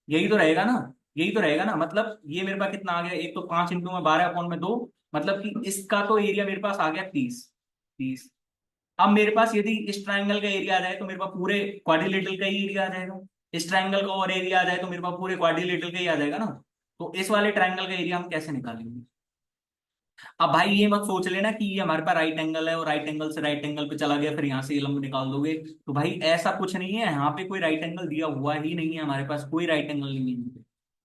यही तो रहेगा ना, यही तो रहेगा ना। मतलब ये मेरे पास कितना आ गया, एक तो 5 इंटू में 12 अपॉन में 2, मतलब कि इसका तो एरिया मेरे पास आ गया 30। अब मेरे पास यदि इस ट्राइंगल का एरिया आ जाए तो मेरे पास पूरे क्वाड्रिलेटरल का ही एरिया आ जाएगा, इस ट्राइंगल का और एरिया आ जाए तो मेरे पास पूरे क्वाड्रिलेटरल का ही आ जाएगा ना। तो इस वाले ट्राइंगल का एरिया हम कैसे निकालेंगे। अब भाई ये मत सोच लेना कि ये हमारे पास राइट एंगल है और राइट एंगल से राइट एंगल पे चला गया फिर यहाँ से ये लंब निकाल दोगे, तो भाई ऐसा कुछ नहीं है, यहाँ पे कोई राइट एंगल दिया हुआ ही नहीं है, हमारे पास कोई राइट एंगल नहीं है।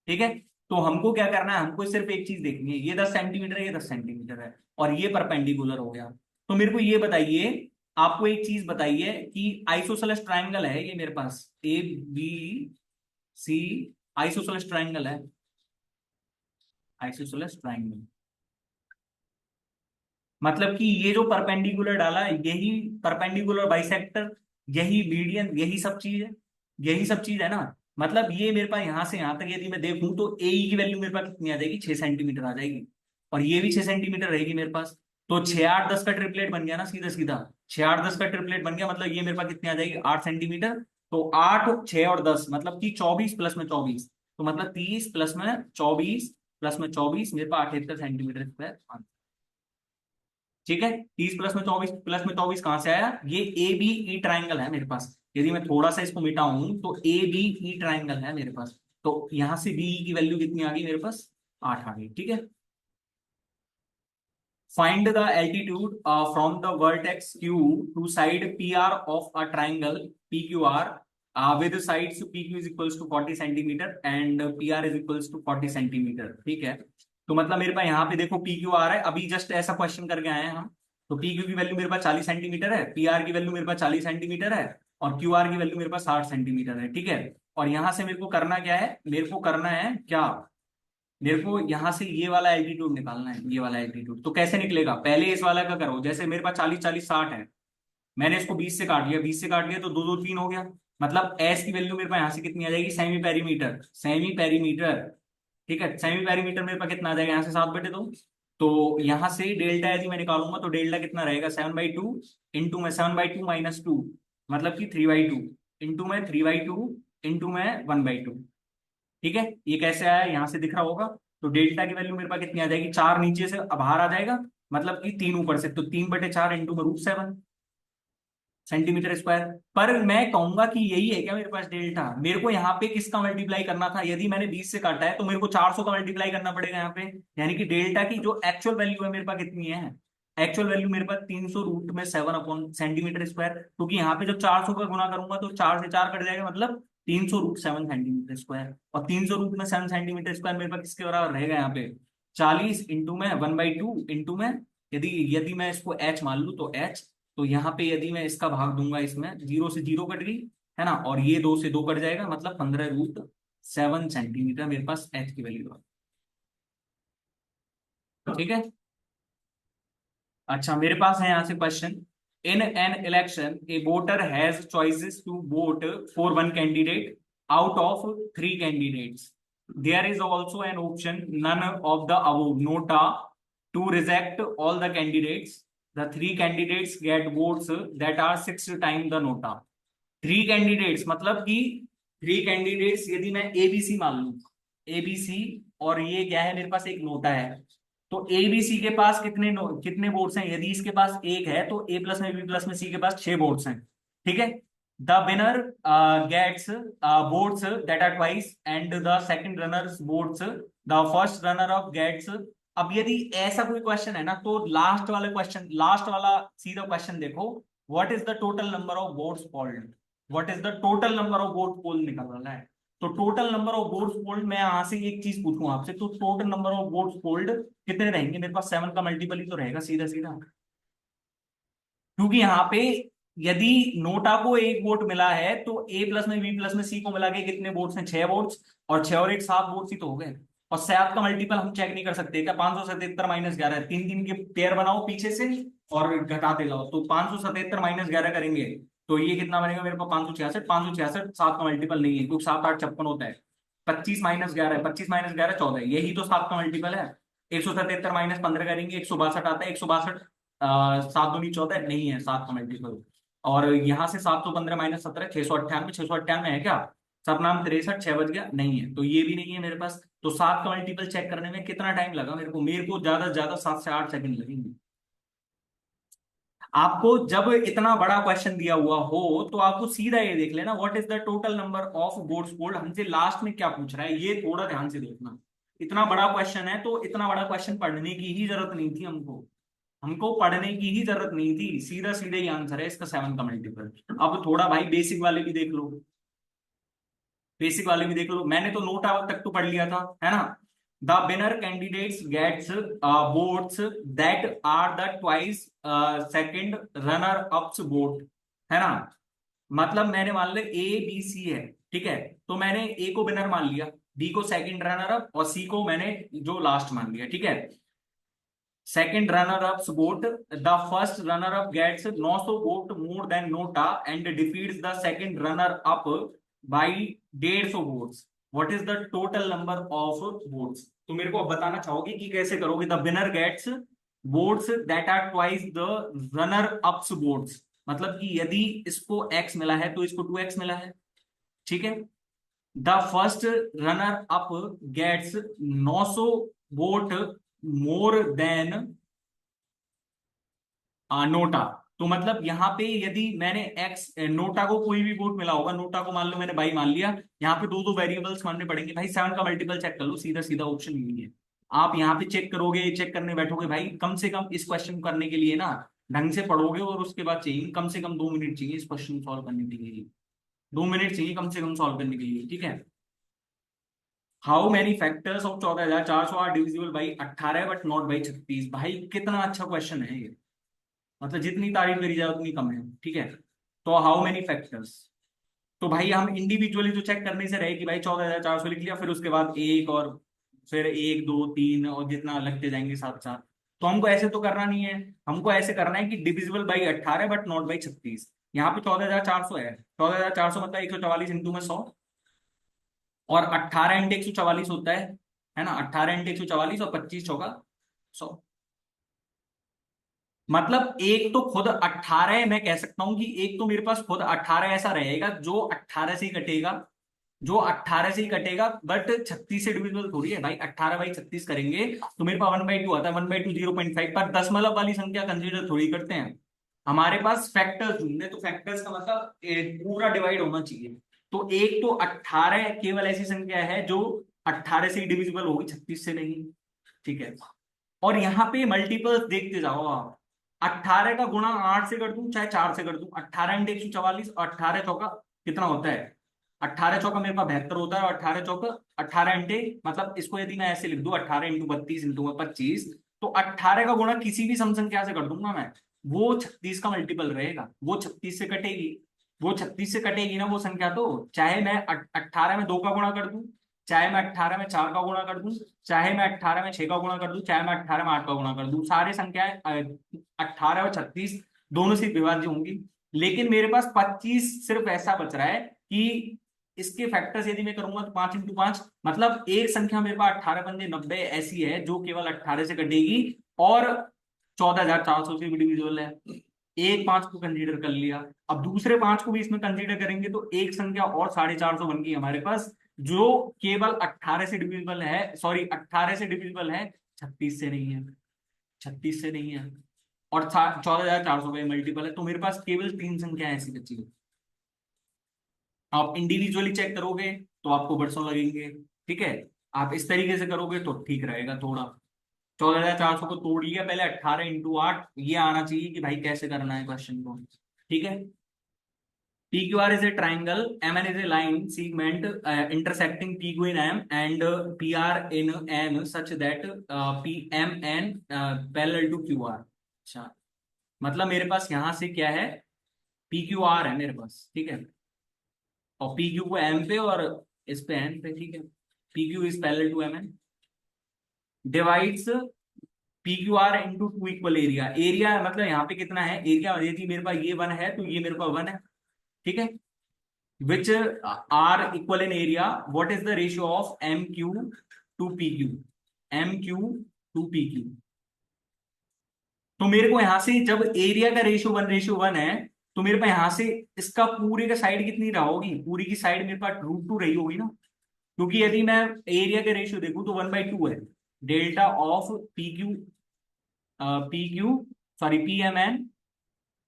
ठीक है। तो हमको क्या करना है, हमको सिर्फ एक चीज देखनी है, ये 10 सेंटीमीटर है, ये 10 सेंटीमीटर है और ये परपेंडिकुलर हो गया। तो मेरे को ये बताइए, आपको एक चीज बताइए कि आइसोसेलेस ट्राइंगल है ये मेरे पास, A B C isosceles triangle है, आइसोसेलेस ट्राइंगल मतलब कि ये जो परपेंडिकुलर डाला है यही परपेंडिकुलर बाइसेक्टर, यही मीडियन, यही सब चीज है, यही सब चीज है ना। मतलब ये मेरे पास यहां से यहां तक यदि मैं देखूं तो ए की वैल्यू मेरे पास कितनी आ जाएगी, 6 सेंटीमीटर आ जाएगी, और ये भी 6 सेंटीमीटर रहेगी मेरे पास। तो 6 8 10 का ट्रिपलेट बन गया ना, सीधा सीधा 6 8 10 का ट्रिपलेट बन गया, मतलब ये मेरे पास कितनी आ जाएगी, 8 सेंटीमीटर। तो 8 6 और 10 मतलब कि 24 प्लस में 24, तो मतलब 30 प्लस में 24 प्लस में 24 मेरे पास 78 सेंटीमीटर स्क्वायर। ठीक है, 30 प्लस में 24 कहां से आया, ये ए बी ई ट्राइंगल है मेरे पास, यदि मैं थोड़ा सा इसको मिटाऊं तो ए बी ई ट्राइंगल है मेरे पास। तो यहां से बी की वैल्यू कितनी आ गई मेरे पास, 8 आ गई। ठीक है। Find the altitude from the vertex Q to side P R of a triangle P Q R with sides P Q is equals to 40 centimetre and P R is equals to 40 centimetre. ठीक है। तो मतलब मेरे पास यहाँ पे देखो पी क्यू आ रहा है, अभी जस्ट ऐसा क्वेश्चन करके आए हैं हम। तो पी क्यू की वैल्यू मेरे पास 40 सेंटीमीटर है, पी आर की वैल्यू मेरे पास 40 सेंटीमीटर है, और क्यू आर की वैल्यू मेरे पास 60 सेंटीमीटर है। ठीक है। और यहां से मेरे को करना क्या है, मेरे को करना है क्या, मेरे को यहां से ये वाला एल्टीट्यूड निकालना है, ये वाला एल्टीट्यूड। तो कैसे निकलेगा, पहले इस वाला का करो, जैसे मेरे पास 40 40 60 है, मैंने इसको 20 से काट लिया, 20 से काट लिया तो 2 2 3 हो गया, मतलब एस की वैल्यू मेरे पास यहां से कितनी आ जाएगी, सेमी पेरीमीटर, सेमी पेरीमीटर। ठीक है, सेमी पेरीमीटर मेरे पास कितना आ जाएगा, यहाँ से 7/2। तो यहाँ से डेल्टा यदि मैं निकालूंगा तो डेल्टा कितना रहेगा, 7/2 इंटू में 7/2 माइनस 2, मतलब कि 3/2 इंटू में 3/2 इंटू में 1/2। ठीक है, ये कैसे आया, यहां से दिख रहा होगा। तो डेल्टा की वैल्यू मेरे पास कितनी आ जाएगी, 4 नीचे से बाहर आ जाएगा, मतलब कि 3 ऊपर से, तो 3/4 इंटू में √7 सेंटीमीटर स्क्वायर। पर मैं कहूंगा कि यही है क्या मेरे पास डेल्टा, मेरे को यहाँ पे किसका मल्टीप्लाई करना था, यदि मैंने 20 से काटा है तो मेरे को 400 का मल्टीप्लाई करना पड़ेगा यहाँ पे, यानी कि डेल्टा की जो एक्चुअल वैल्यू है मेरे पास कितनी है, एक्चुअल वैल्यू मेरे पास 300 √7 अपॉन सेंटीमीटर स्क्वायर, क्योंकि यहाँ पे जब 400 का गुना करूंगा तो 4 से 4 कट जाएगा, मतलब 300 √7 सेंटीमीटर स्क्वायर, और 300 √7 सेंटीमीटर स्क्वायर मेरे पास किसके बराबर रहेगा यहाँ पे, 40 इंटू में 1/2 इंटू में, यदि यदि मैं इसको एच मान लू तो एच, तो यहाँ पे यदि मैं इसका भाग दूंगा, इसमें 0 से 0 कट गई है ना, और ये 2 से 2 कट जाएगा, मतलब 15 √7 सेंटीमीटर मेरे पास एच की वैल्यू है। ठीक है। अच्छा मेरे पास है यहाँ से question, in an election a voter has choices to vote for one candidate out of 3 candidates, there is also an option none of the above NOTA to reject all the candidates, the 3 candidates get votes that are 6 time the NOTA. 3 candidates मतलब कि 3 कैंडिडेट्स यदि मैं एबीसी मान लू, एबीसी, और ये क्या है मेरे पास एक नोटा है, तो एबीसी के पास कितने वोट्स हैं, यदि इसके पास एक है तो ए प्लस में बी प्लस में सी के पास 6 वोट्स हैं। ठीक है। The winner gets votes that are twice and the second runners votes the first runner of gets. अब यदि ऐसा कोई क्वेश्चन है ना तो लास्ट वाला क्वेश्चन, लास्ट वाला सीधा क्वेश्चन देखो, what is the total number of votes polled. What is the total number of vote poll निकल रहा है। तो total number of votes polled, मैं यहां से एक चीज पूछूं आपसे, तो total number of votes polled कितने रहेंगे मेरे पास, 7 का मल्टीपल ही तो रहेगा सीधा सीधा। क्योंकि यहाँ पे यदि नोटा को एक वोट मिला है तो ए प्लस में बी प्लस में सी को मिला के कितने वोट्स हैं, 6 वोट्स, और 6 और 1 7 वोट्स ही तो हो गए। और 7 का मल्टीपल हम चेक नहीं कर सकते क्या, 577 -11, तीन तीन के पेयर बनाओ पीछे से और घटाते जाओ, तो 577 - 11 करेंगे तो ये कितना बनेगा मेरे पास, 566 7 का मल्टीपल नहीं है क्योंकि 7 8 56 होता है। 25 - 11, 25 - 11 14, यही तो 7 का मल्टीपल है। 177 -15 करेंगे 162 आता है, 162 7 दूनी 14 नहीं है 7 का मल्टीपल। और यहाँ से 715 -17 698, 698 है क्या, सतनाम 63 6 बज गया नहीं है, तो ये भी नहीं है मेरे पास। तो 7 का मल्टीपल चेक करने में कितना टाइम लगा मेरे को ज्यादा से ज्यादा 7 से 8 सेकंड लगेंगे। आपको जब इतना बड़ा क्वेश्चन दिया हुआ हो तो आपको सीधा ये देख लेना, what is the total number of votes polled, हमसे लास्ट में क्या पूछ रहा है ये थोड़ा ध्यान से देखना। इतना बड़ा क्वेश्चन है तो इतना बड़ा क्वेश्चन पढ़ने की ही जरूरत नहीं थी हमको, हमको पढ़ने की ही जरूरत नहीं थी, सीधा सीधा ही आंसर है इसका 7 का मल्टीपल। अब थोड़ा भाई बेसिक वाले भी देख लो, बेसिक वाले भी देख लो, मैंने तो नोट आवर तक तो पढ़ लिया था है ना। The winner candidates gets votes that are the twice second runner ups vote, है ना। मतलब मैंने मान लिया ए बी सी है, ठीक है, तो मैंने ए को विनर मान लिया, बी को सेकंड रनर अप और सी को मैंने जो लास्ट मान लिया, ठीक है। Second runner-up vote. The first runner-up gets 900 vote more than Nota and defeats the second runner-up by 150 votes. What is the total number of votes? तो मेरे को अब बताना चाहोगे कि कैसे करोगे। The winner gets votes that are twice the runner ups votes, मतलब कि यदि इसको x मिला है तो इसको 2x मिला है, ठीक है। The first runner up gets 900 vote more than NOTA. तो मतलब यहाँ पे यदि मैंने एक्स नोटा को कोई भी वोट मिला होगा, नोटा को मान लो मैंने बाई मान लिया, यहाँ पे दो दो वेरिएबल्स मानने पड़ेंगे भाई, 7 का मल्टीपल चेक कर लो, सीधा सीधा ऑप्शन यही है। आप यहाँ पे चेक करोगे, चेक करने बैठोगे भाई, कम से कम इस क्वेश्चन करने के लिए ना ढंग से पढ़ोगे और उसके बाद चाहिए कम से कम 2 मिनट चाहिए इस क्वेश्चन सॉल्व करने के लिए, 2 मिनट चाहिए कम से कम सॉल्व करने के लिए, ठीक है। How many factors of 14,400 are divisible by 18 but not by 36, भाई कितना अच्छा क्वेश्चन है ये, मतलब जितनी तारीफ करी जाए उतनी कम है, ठीक है। तो हाउ मेनी फैक्टर्स, तो भाई हम इंडिविजुअली तो चेक करने से रहे कि भाई 14,400 लिख लिया, फिर उसके बाद एक और फिर एक दो तीन और जितना लगते जाएंगे साथ साथ, तो हमको ऐसे तो करना नहीं है। हमको ऐसे करना है कि divisible by 18 but not by 36। यहाँ पे 14,400 है, 14,400 मतलब 144 इंटू में 100, और 18 इंटू 144 होता है ना, 18 इंटू 144 और 25 चौका 100। मतलब एक तो खुद 18, मैं कह सकता हूं कि एक तो मेरे पास खुद 18 ऐसा रहेगा जो 18 से ही कटेगा, जो 18 से ही कटेगा, बट 36 से डिविजिबल थोड़ी है भाई, 18/36 करेंगे तो मेरे पास 1/2 आता है, 1/2 0.5 पर दशमलव वाली संख्या कंसीडर थोड़ी करते हैं। हमारे पास फैक्टर्स ढूंढने, तो फैक्टर्स का मतलब पूरा डिवाइड होना चाहिए। तो एक तो 18 केवल ऐसी संख्या है जो 18 से ही डिविजिबल होगी, 36 से नहीं, ठीक है। और यहाँ पे मल्टीपल्स देखते जाओ आप, 18 का गुणा 8 से कर दूं चाहे 4 से कर दूं, 18 इंटू 144 और 18 चौका कितना होता है, 18 चौका मेरे पास 72 होता है, और 18 चौका 18 इंटे, मतलब इसको यदि मैं ऐसे लिख दूं 18 इंटू 32 इंटू 25, तो 18 का गुणा किसी भी सम संख्या से कर दूंगा मैं, वो 36 का मल्टीपल रहेगा, वो 36 से कटेगी, वो 36 से कटेगी ना वो संख्या, तो चाहे मैं 18 में 2 का गुणा कर दूं, चाहे मैं 18 में 4 का गुणा कर दूं, चाहे मैं 18 में 6 का गुणा कर दूं, चाहे मैं 18 में 8 का गुणा कर दूं, सारे संख्याएं 18 और 36 दोनों से विभाज्य होंगी। लेकिन मेरे पास 25 सिर्फ ऐसा बच रहा है कि इसके फैक्टर्स यदि मैं करूंगा तो 5 × 5, मतलब एक संख्या मेरे पास 18×5 = 90 ऐसी है जो केवल 18 से कटेगी और 14,400 से भी डिविजिबल है। एक 5 को कंसीडर कर लिया, अब दूसरे 5 को भी इसमें कंसीडर करेंगे तो एक संख्या और 450 बन गई हमारे पास, जो केवल 18 से डिविजिबल है, सॉरी 18 से डिविजिबल है, 36 से नहीं है, 36 से नहीं है, और 14,400 का मल्टीपल है, तो मेरे पास केवल 3 संख्या ऐसी बची है। आप इंडिविजुअली चेक करोगे तो आपको बरसों लगेंगे, ठीक है। आप इस तरीके से करोगे तो ठीक रहेगा थोड़ा। 14,400 को तोड़ लिया पहले, 18 इंटू 8, ये आना चाहिए कि भाई कैसे करना है क्वेश्चन को, ठीक है। PQR is a triangle, MN is a line segment intersecting PQ in M and PR in N such that PMN parallel to QR। अच्छा, मतलब मेरे पास यहां से क्या है, PQR है मेरे पास, ठीक है, और PQ को M पे और इस पे N पे, ठीक है। PQ is parallel to MN, divides PQR into two equal area. Area मतलब यहाँ पे कितना है एरिया, यदि मेरे पास ये 1 है तो ये मेरे पास 1 है, ठीक है। which are equal in area, what is the ratio of MQ to PQ, MQ to PQ। तो मेरे को यहां से जब एरिया का रेशियो 1 है, तो मेरे पास यहां से इसका पूरे का साइड कितनी रहा होगी, पूरी की साइड मेरे पास √2 रही होगी ना, क्योंकि यदि मैं एरिया का रेशियो देखूं तो 1/2 है, delta of PQ, PQ sorry PMN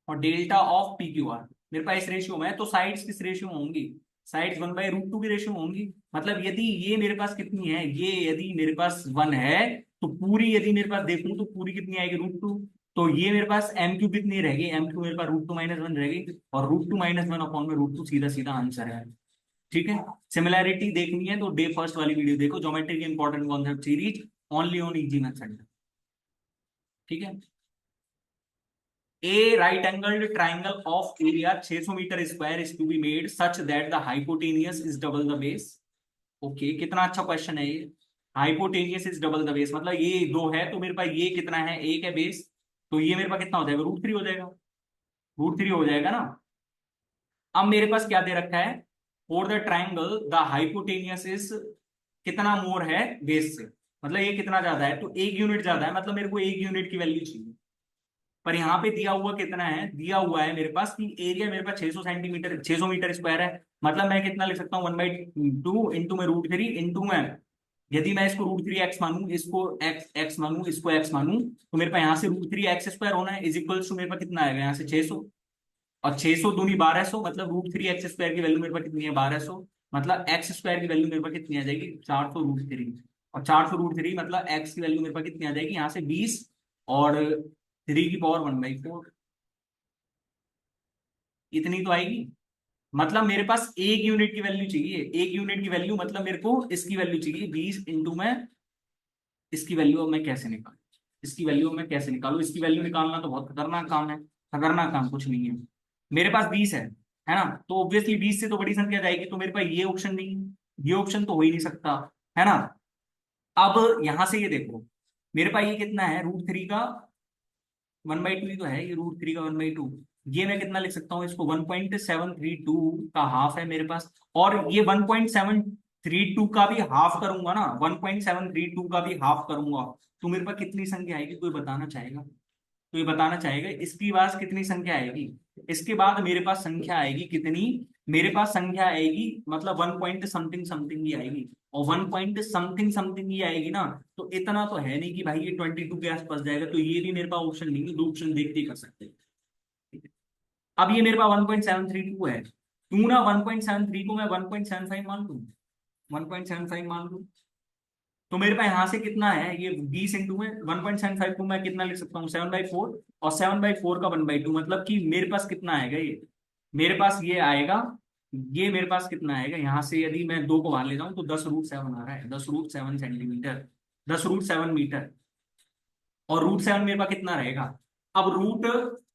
और डेल्टा ऑफ PQR। मेरे पास इस रेशियो में है, तो साइड्स किस रेशियो में होंगी, साइड्स 1/√2 की रेशियो में होंगी। मतलब यदि ये मेरे पास कितनी है, ये यदि मेरे पास 1 है, तो पूरी यदि मेरे पास देखूं तो पूरी कितनी आएगी √2। तो ये मेरे पास MQ कितनी रहेगी, MQ मेरे पास √2 - 1 रहेगी, और √2 - 1/√2 सीधा सीधा आंसर है, ठीक है। सिमिलैरिटी देखनी है तो डे फर्स्ट वाली वीडियो देखो, ज्योमेट्री की important concept series only on easy method, ठीक है। A right angled triangle of area 600 metre square is to be made such that the hypotenuse is double the base। Okay, कितना अच्छा क्वेश्चन है ये। Hypotenuse is double the base, मतलब ये 2 है तो मेरे पास ये कितना है, 1 है बेस, तो ये मेरे पास कितना हो जाएगा, √3 हो जाएगा, √3 हो जाएगा ना। अब मेरे पास क्या दे रखा है, for the triangle the hypotenuse is कितना मोर है बेस से, मतलब ये कितना ज्यादा है, तो 1 यूनिट ज्यादा है, मतलब मेरे को 1 यूनिट की वैल्यू चाहिए। पर यहाँ पे दिया हुआ कितना है, दिया हुआ है मेरे पास कि एरिया मेरे पास 600 सेंटीमीटर 600 मीटर स्क्वायर है, मतलब मैं कितना लिख सकता हूँ 1/2 इंटू में √3 इंटू में, यदि मैं इसको √3x मानूं, इसको x मानूं, इसको x मानूं, तो मेरे पास यहाँ से √3x² होना है, इज इक्वल्स टू मेरे पास कितना आएगा यहाँ से 600, और 600 दूनी 1200, मतलब √3x² की वैल्यू मेरे पास कितनी है 1200, मतलब x² की वैल्यू मेरे पास कितनी आ जाएगी 400 √3, और 400 √3 मतलब x की वैल्यू मेरे पास कितनी आ जाएगी यहाँ से 20, और 3 की पावर 1/4, इतनी तो आएगी। मतलब मेरे पास 1 यूनिट की वैल्यू चाहिए, 1 यूनिट की वैल्यू मतलब मेरे को इसकी वैल्यू चाहिए 20 इंटू में इसकी वैल्यू मैं कैसे निकालूं, इसकी वैल्यू मैं कैसे निकालूं, इसकी वैल्यू निकालना तो बहुत खतरनाक काम है, खतरनाक काम कुछ नहीं है। मेरे पास 20 है ना, तो ऑब्वियसली 20 से तो बड़ी संख्या जाएगी, तो मेरे पास ये ऑप्शन नहीं है, ये ऑप्शन तो हो ही नहीं सकता, है ना। अब यहां से ये देखो, मेरे पास ये कितना है √3 का 1/2 ही तो है, ये √3 का 1/2, ये मैं कितना लिख सकता हूँ इसको 1.732 का हाफ है मेरे पास, और ये 1.732 का भी हाफ करूंगा ना, 1.732 का भी हाफ करूंगा, तो मेरे पास कितनी संख्या आएगी, कोई बताना चाहेगा, कोई बताना चाहेगा इसकी बाद कितनी संख्या आएगी, इसके बाद मेरे पास संख्या आएगी कितनी, मेरे पास संख्या आएगी मतलब 1 पॉइंट समथिंग समथिंग ही आएगी, और 1 पॉइंट समथिंग समथिंग ही आएगी ना, तो इतना तो है नहीं कि भाई ये 22 के आसपास जाएगा, तो ये भी मेरे पास ऑप्शन नहीं है, 2 ऑप्शन देखते ही कर सकते हैं, ठीक है। अब ये मेरे पास 1.732 है, क्यों ना 1.73 को मैं 1.75 मान लूं, 1.75 मान लूं, तो मेरे पास यहां से कितना है, ये 20 इंटू में 1.75 को मैं कितना लिख सकता हूँ 7/4, और 7/4 का 1/2, मतलब कि मेरे पास कितना आएगा ये, मेरे पास ये आएगा, ये मेरे पास कितना आएगा, यहां से यदि मैं 2 को बाहर ले जाऊं तो 10√7 आ रहा है, 10√7 सेंटीमीटर, 10√7 मीटर, और √7 मेरे पास कितना रहेगा। अब रूट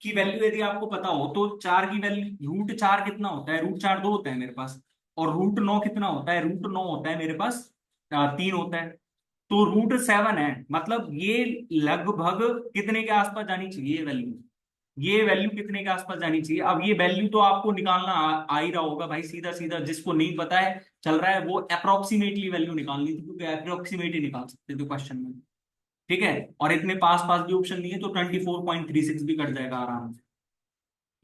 की वैल्यू यदि आपको पता हो तो 4 की वैल्यू, √4 कितना होता है, √4 2 होता है मेरे पास, और √9 कितना होता है, √9 होता है मेरे पास 3 होता है, तो √7 है, मतलब ये लगभग कितने के आसपास जानी चाहिए ये वैल्यू, ये वैल्यू कितने के आसपास जानी चाहिए। अब ये वैल्यू तो आपको निकालना आ ही रहा होगा भाई, सीधा सीधा जिसको नहीं पता है चल रहा है वो अप्रोक्सीमेटली वैल्यू निकालनी थी, क्योंकि अप्रोक्सीमेट ही निकाल सकते थे क्वेश्चन में, ठीक है। और इतने पास पास भी ऑप्शन नहीं है, तो 24.36 भी कट जाएगा आराम से,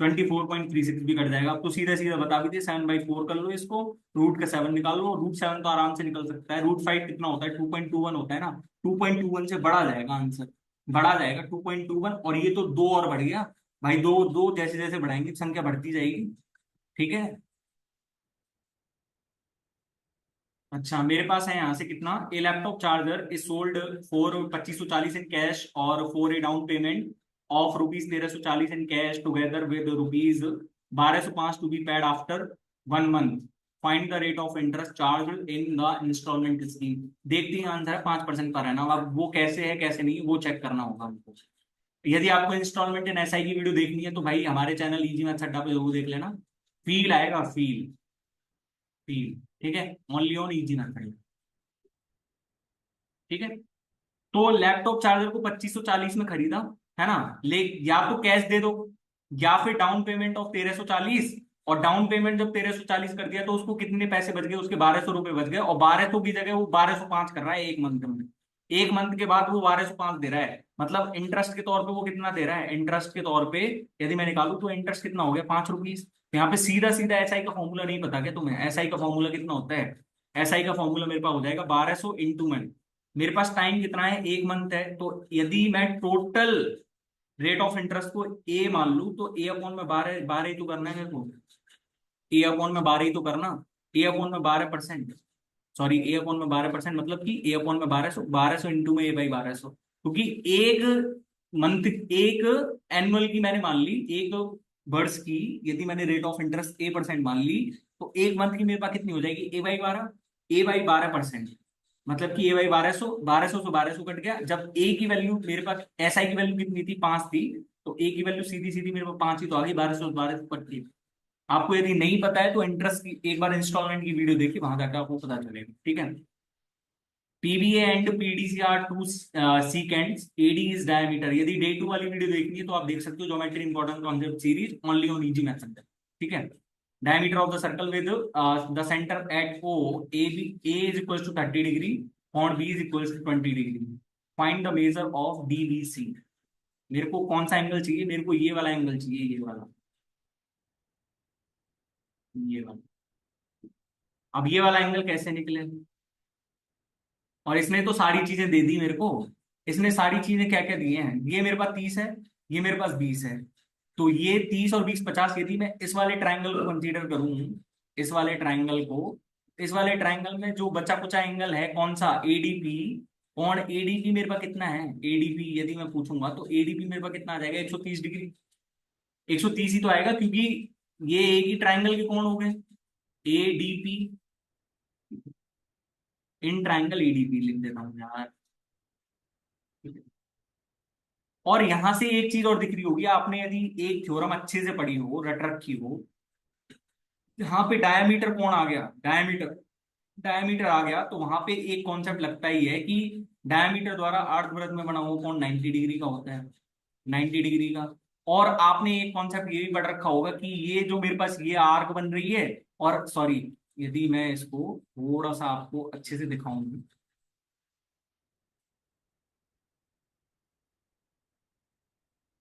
24.36 भी कट जाएगा। अब तो सीधा सीधा बता भी दे, 7/4 कर लो इसको, रूट का 7 निकाल लो, √7 तो आराम से निकल सकता है, √5 कितना होता है 2.21 होता है ना, 2.21 से बढ़ा जाएगा आंसर, बढ़ा जाएगा 2.21, और ये तो 2 और बढ़ गया भाई, 2 2 जैसे जैसे बढ़ाएंगे संख्या बढ़ती जाएगी, ठीक है। अच्छा, मेरे पास है यहाँ से कितना, a laptop charger is sold for 2540 in cash और for a down payment of ₹1340 in cash together with rupees 1205 to be paid after 1 month. Find the rate of interest charge in the instalment scheme. देखते ही आंसर है 5% पर रहना। अब वो कैसे है कैसे नहीं वो चेक करना होगा हमको। यदि आपको इंस्टॉलमेंट इन एसआई की वीडियो देखनी है तो भाई हमारे चैनल इजी मैथ्स अड्डा पे जरूर देख लेना। फील आएगा, फील, फील। ठीक है, ओनली ऑन इजी मैथ्स। ठीक है। तो लैपटॉप चार्जर को 2540 में खरीदा, है ना। ले, या तो कैश दे दो या फिर डाउन पेमेंट ऑफ 1340। और डाउन पेमेंट जब 1340 कर दिया तो उसको कितने पैसे बच गए, उसके 1200 रुपए बच गए। और 1200 की जगह वो 1205 कर रहा है 1 मंथ में। 1 मंथ के बाद वो 1205 दे रहा है। मतलब इंटरेस्ट के तौर पे वो कितना दे रहा है, इंटरेस्ट के तौर पे यदि मैं निकालू तो इंटरेस्ट कितना हो गया, 5 रुपीज। यहाँ पे सीधा सीधा एसआई का फॉर्मूला नहीं पता क्या तुम्हें, एसआई का फॉर्मूला कितना होता है। एसआई का फॉर्मूला मेरे पास हो जाएगा 1200 × मेरे पास टाइम कितना है, 1 मंथ है। तो यदि मैं टोटल रेट ऑफ इंटरेस्ट को ए मान लू तो ए अपॉन में 12 12 ही तो करना है मेरे को। ए अपॉन में 12 ही तो करना। ए अपॉन में 12%, सॉरी ए अपॉन में 12%, मतलब कि ए अपॉन में 1200, 1200 इंटू में A/1200। क्योंकि एक मंथ, एक एनुअल की मैंने मान ली, एक वर्ष की यदि मैंने रेट ऑफ इंटरेस्ट A% मान ली, तो 1 मंथ की मेरे पास कितनी हो जाएगी, A/12। A/12%, मतलब कि A/1200, 1200 से 1200 कट गया। जब ए की वैल्यू मेरे पास, एसआई की वैल्यू कितनी थी, 5 थी। तो ए की वैल्यू सीधी सीधी मेरे पास 5 ही तो आ गई, 1200 से 1200 कट गई। आपको यदि नहीं पता है तो इंटरेस्ट की एक बार इंस्टॉलमेंट की वीडियो देखिए, वहां जाकर आपको पता चलेगा। ठीक है। PBA and PDC are two secants, AD is diameter. यदि डे 2 वाली वीडियो देखनी है तो आप देख सकते हो, geometry important concept series only on easy maths centre. ठीक है। Diameter of the circle with the centre at O, A B, A is equal to 30 degree, point B is equal to 20 degree. Find the measure of DBC. मेरे को कौन सा एंगल चाहिए, मेरे को ये वाला एंगल चाहिए, ये वाला, ये वाला। अब ये वाला एंगल कैसे निकले, और इसने तो सारी चीजें दे दी मेरे को। इसने सारी चीजें क्या क्या दी हैं, ये मेरे पास 30 है, ये मेरे पास 20 है। तो ये 30 और 20 50। यदि मैं इस वाले ट्राइंगल को कंसीडर करूं, इस वाले ट्राइंगल को, इस वाले ट्राइंगल में जो बचा कुचा एंगल है कौन सा, एडीपी। कौन एडीपी मेरे पास कितना है, एडीपी यदि मैं पूछूंगा तो एडीपी मेरे पास कितना आ जाएगा, 130 डिग्री। 130 ही तो आएगा, क्योंकि ये एक ही ट्राइंगल के कौन हो गए, एडीपी इन ट्राइंगल एडीपी लिख देता हूँ यार। और यहां से एक चीज और दिख रही होगी आपने, यदि एक थ्योरम अच्छे से पढ़ी हो, रट रखी हो, यहाँ पे डायमीटर कौन आ गया, डायमीटर, डायमीटर आ गया, तो वहां पे एक कॉन्सेप्ट लगता ही है कि डायमीटर द्वारा अर्धवृत्त में बना हुआ कौन 90 डिग्री का होता है, 90 डिग्री का। और आपने एक कॉन्सेप्ट ये भी पढ़ रखा होगा कि ये जो मेरे पास ये आर्क बन रही है, और सॉरी, यदि मैं इसको थोड़ा सा आपको अच्छे से दिखाऊंगी।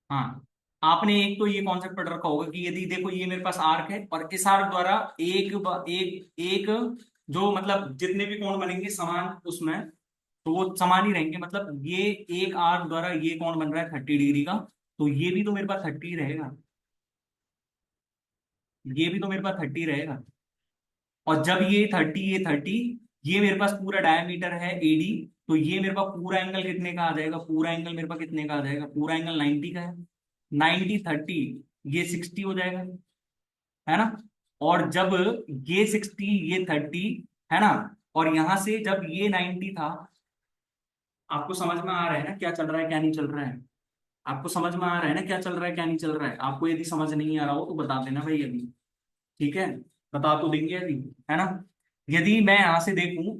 हाँ, आपने एक तो ये कॉन्सेप्ट पढ़ रखा होगा कि यदि देखो ये मेरे पास आर्क है, और इस आर्क द्वारा एक एक जो मतलब जितने भी कोण बनेंगे समान उसमें, तो वो समान ही रहेंगे। मतलब ये एक आर्क द्वारा ये कोण बन रहा है 30 डिग्री का, तो ये भी तो मेरे पास 30 रहेगा, ये भी तो मेरे पास 30 रहेगा। और जब ये 30, ये 30, ये मेरे पास पूरा डायमीटर है एडी, तो ये मेरे पास पूरा एंगल कितने का आ जाएगा, पूरा एंगल मेरे पास कितने का आ जाएगा, पूरा एंगल 90 का है। 90 30, ये 60 हो जाएगा, है ना। और जब ये 60, ये 30, है ना, और यहां से जब ये 90 था, आपको समझ में आ रहा है ना क्या चल रहा है क्या नहीं चल रहा है, आपको समझ में आ रहा है ना क्या चल रहा है क्या नहीं चल रहा है। आपको यदि समझ नहीं आ रहा हो तो बता देना भाई अभी। ठीक है, बता तो देंगे अभी, है ना। यदि मैं यहां से देखूं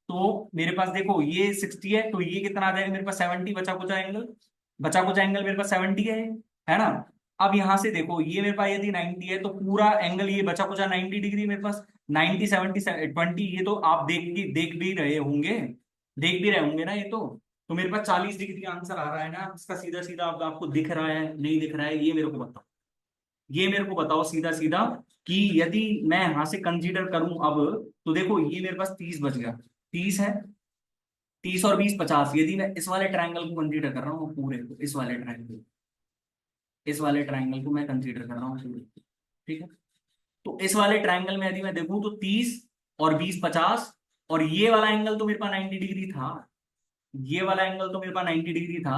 तो मेरे पास देखो ये 60 है, तो ये कितना आ जाएगा मेरे पास 70, बचा कुचा एंगल, बचा कुचा एंगल मेरे पास 70 है ना। अब यहां से देखो ये मेरे पास यदि 90 है, तो पूरा एंगल ये बचा कुचा 90 डिग्री मेरे पास। 90 70 20, ये तो आप देख भी रहे होंगे, देख भी रहे होंगे ना ये तो मेरे पास 40 डिग्री आंसर आ रहा है ना इसका, सीधा सीधा। अब आपको दिख रहा है नहीं दिख रहा है, ये मेरे को बताओ, ये मेरे को बताओ सीधा सीधा, कि यदि मैं यहां से कंसीडर करूं अब, तो देखो ये मेरे पास 30 बच गया, 30 है, 30 और 20 50। यदि मैं इस वाले ट्राइंगल को कंसीडर कर रहा हूँ पूरे को, इस वाले ट्राइंगल, इस वाले ट्राइंगल को मैं कंसीडर कर रहा हूँ पूरे को, ठीक है। तो इस वाले ट्राइंगल में यदि मैं देखूं तो 30 और 20 50, और ये वाला एंगल तो मेरे पास 90 डिग्री था, ये वाला एंगल तो मेरे पास 90 डिग्री था,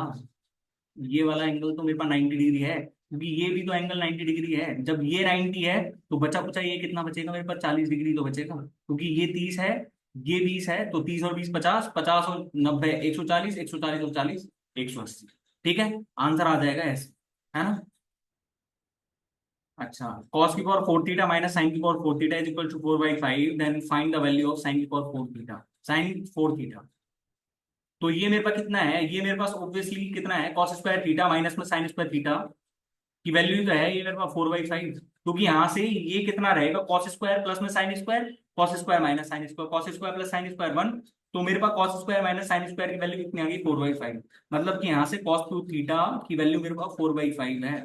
ये वाला एंगल तो मेरे पास 90 डिग्री है। क्योंकि ये भी तो एंगल 90 डिग्री है। जब ये 90 है तो बचा कुचा ये कितना बचेगा मेरे पास, 40 डिग्री तो बचेगा, क्योंकि ये 30 है, ये 20 है, तो 30 और 20 50, 50 और 90 140, 140 और 40 180। ठीक है, आंसर आ जाएगा ऐसे, है ना। अच्छा, cos की पावर 4 थीटा माइनस साइन की power 4 theta is equal to 4/5, then find the value of sine की पावर 4 थीटा, साइन 4 थीटा। तो ये मेरे पास कितना है, ये मेरे पास ऑब्वियसली कितना है, कॉस स्क्वायर थीटा माइनस में साइन स्क्वायर थीटा की वैल्यू तो है ये मेरे पास 4/5, क्योंकि यहाँ से ये कितना रहेगा, कॉस स्क्वायर प्लस में sine square, cos square minus sine square, cos square plus sine square 1। तो मेरे पास cos square minus sine square की वैल्यू कितनी आ गई, 4/5। मतलब कि यहाँ से cos 2 थीटा की वैल्यू मेरे पास 4/5 है।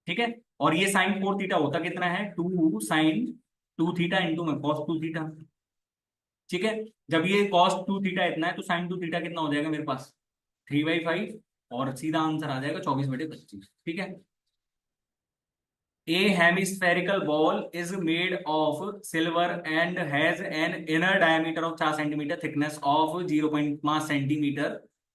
ठीक है, और ये साइन 4 थीटा होता कितना है, 2 sin 2 थीटा इंटू में cos 2 थीटा। ठीक है, जब ये cos 2 थीटा इतना है तो sin 2 थीटा कितना हो जाएगा मेरे पास, 3/5, और सीधा आंसर आ जाएगा 24/25। ठीक है, A hemispherical ball is made of silver and has an inner diameter of 4 centimeter, thickness of 0.5 centimeter.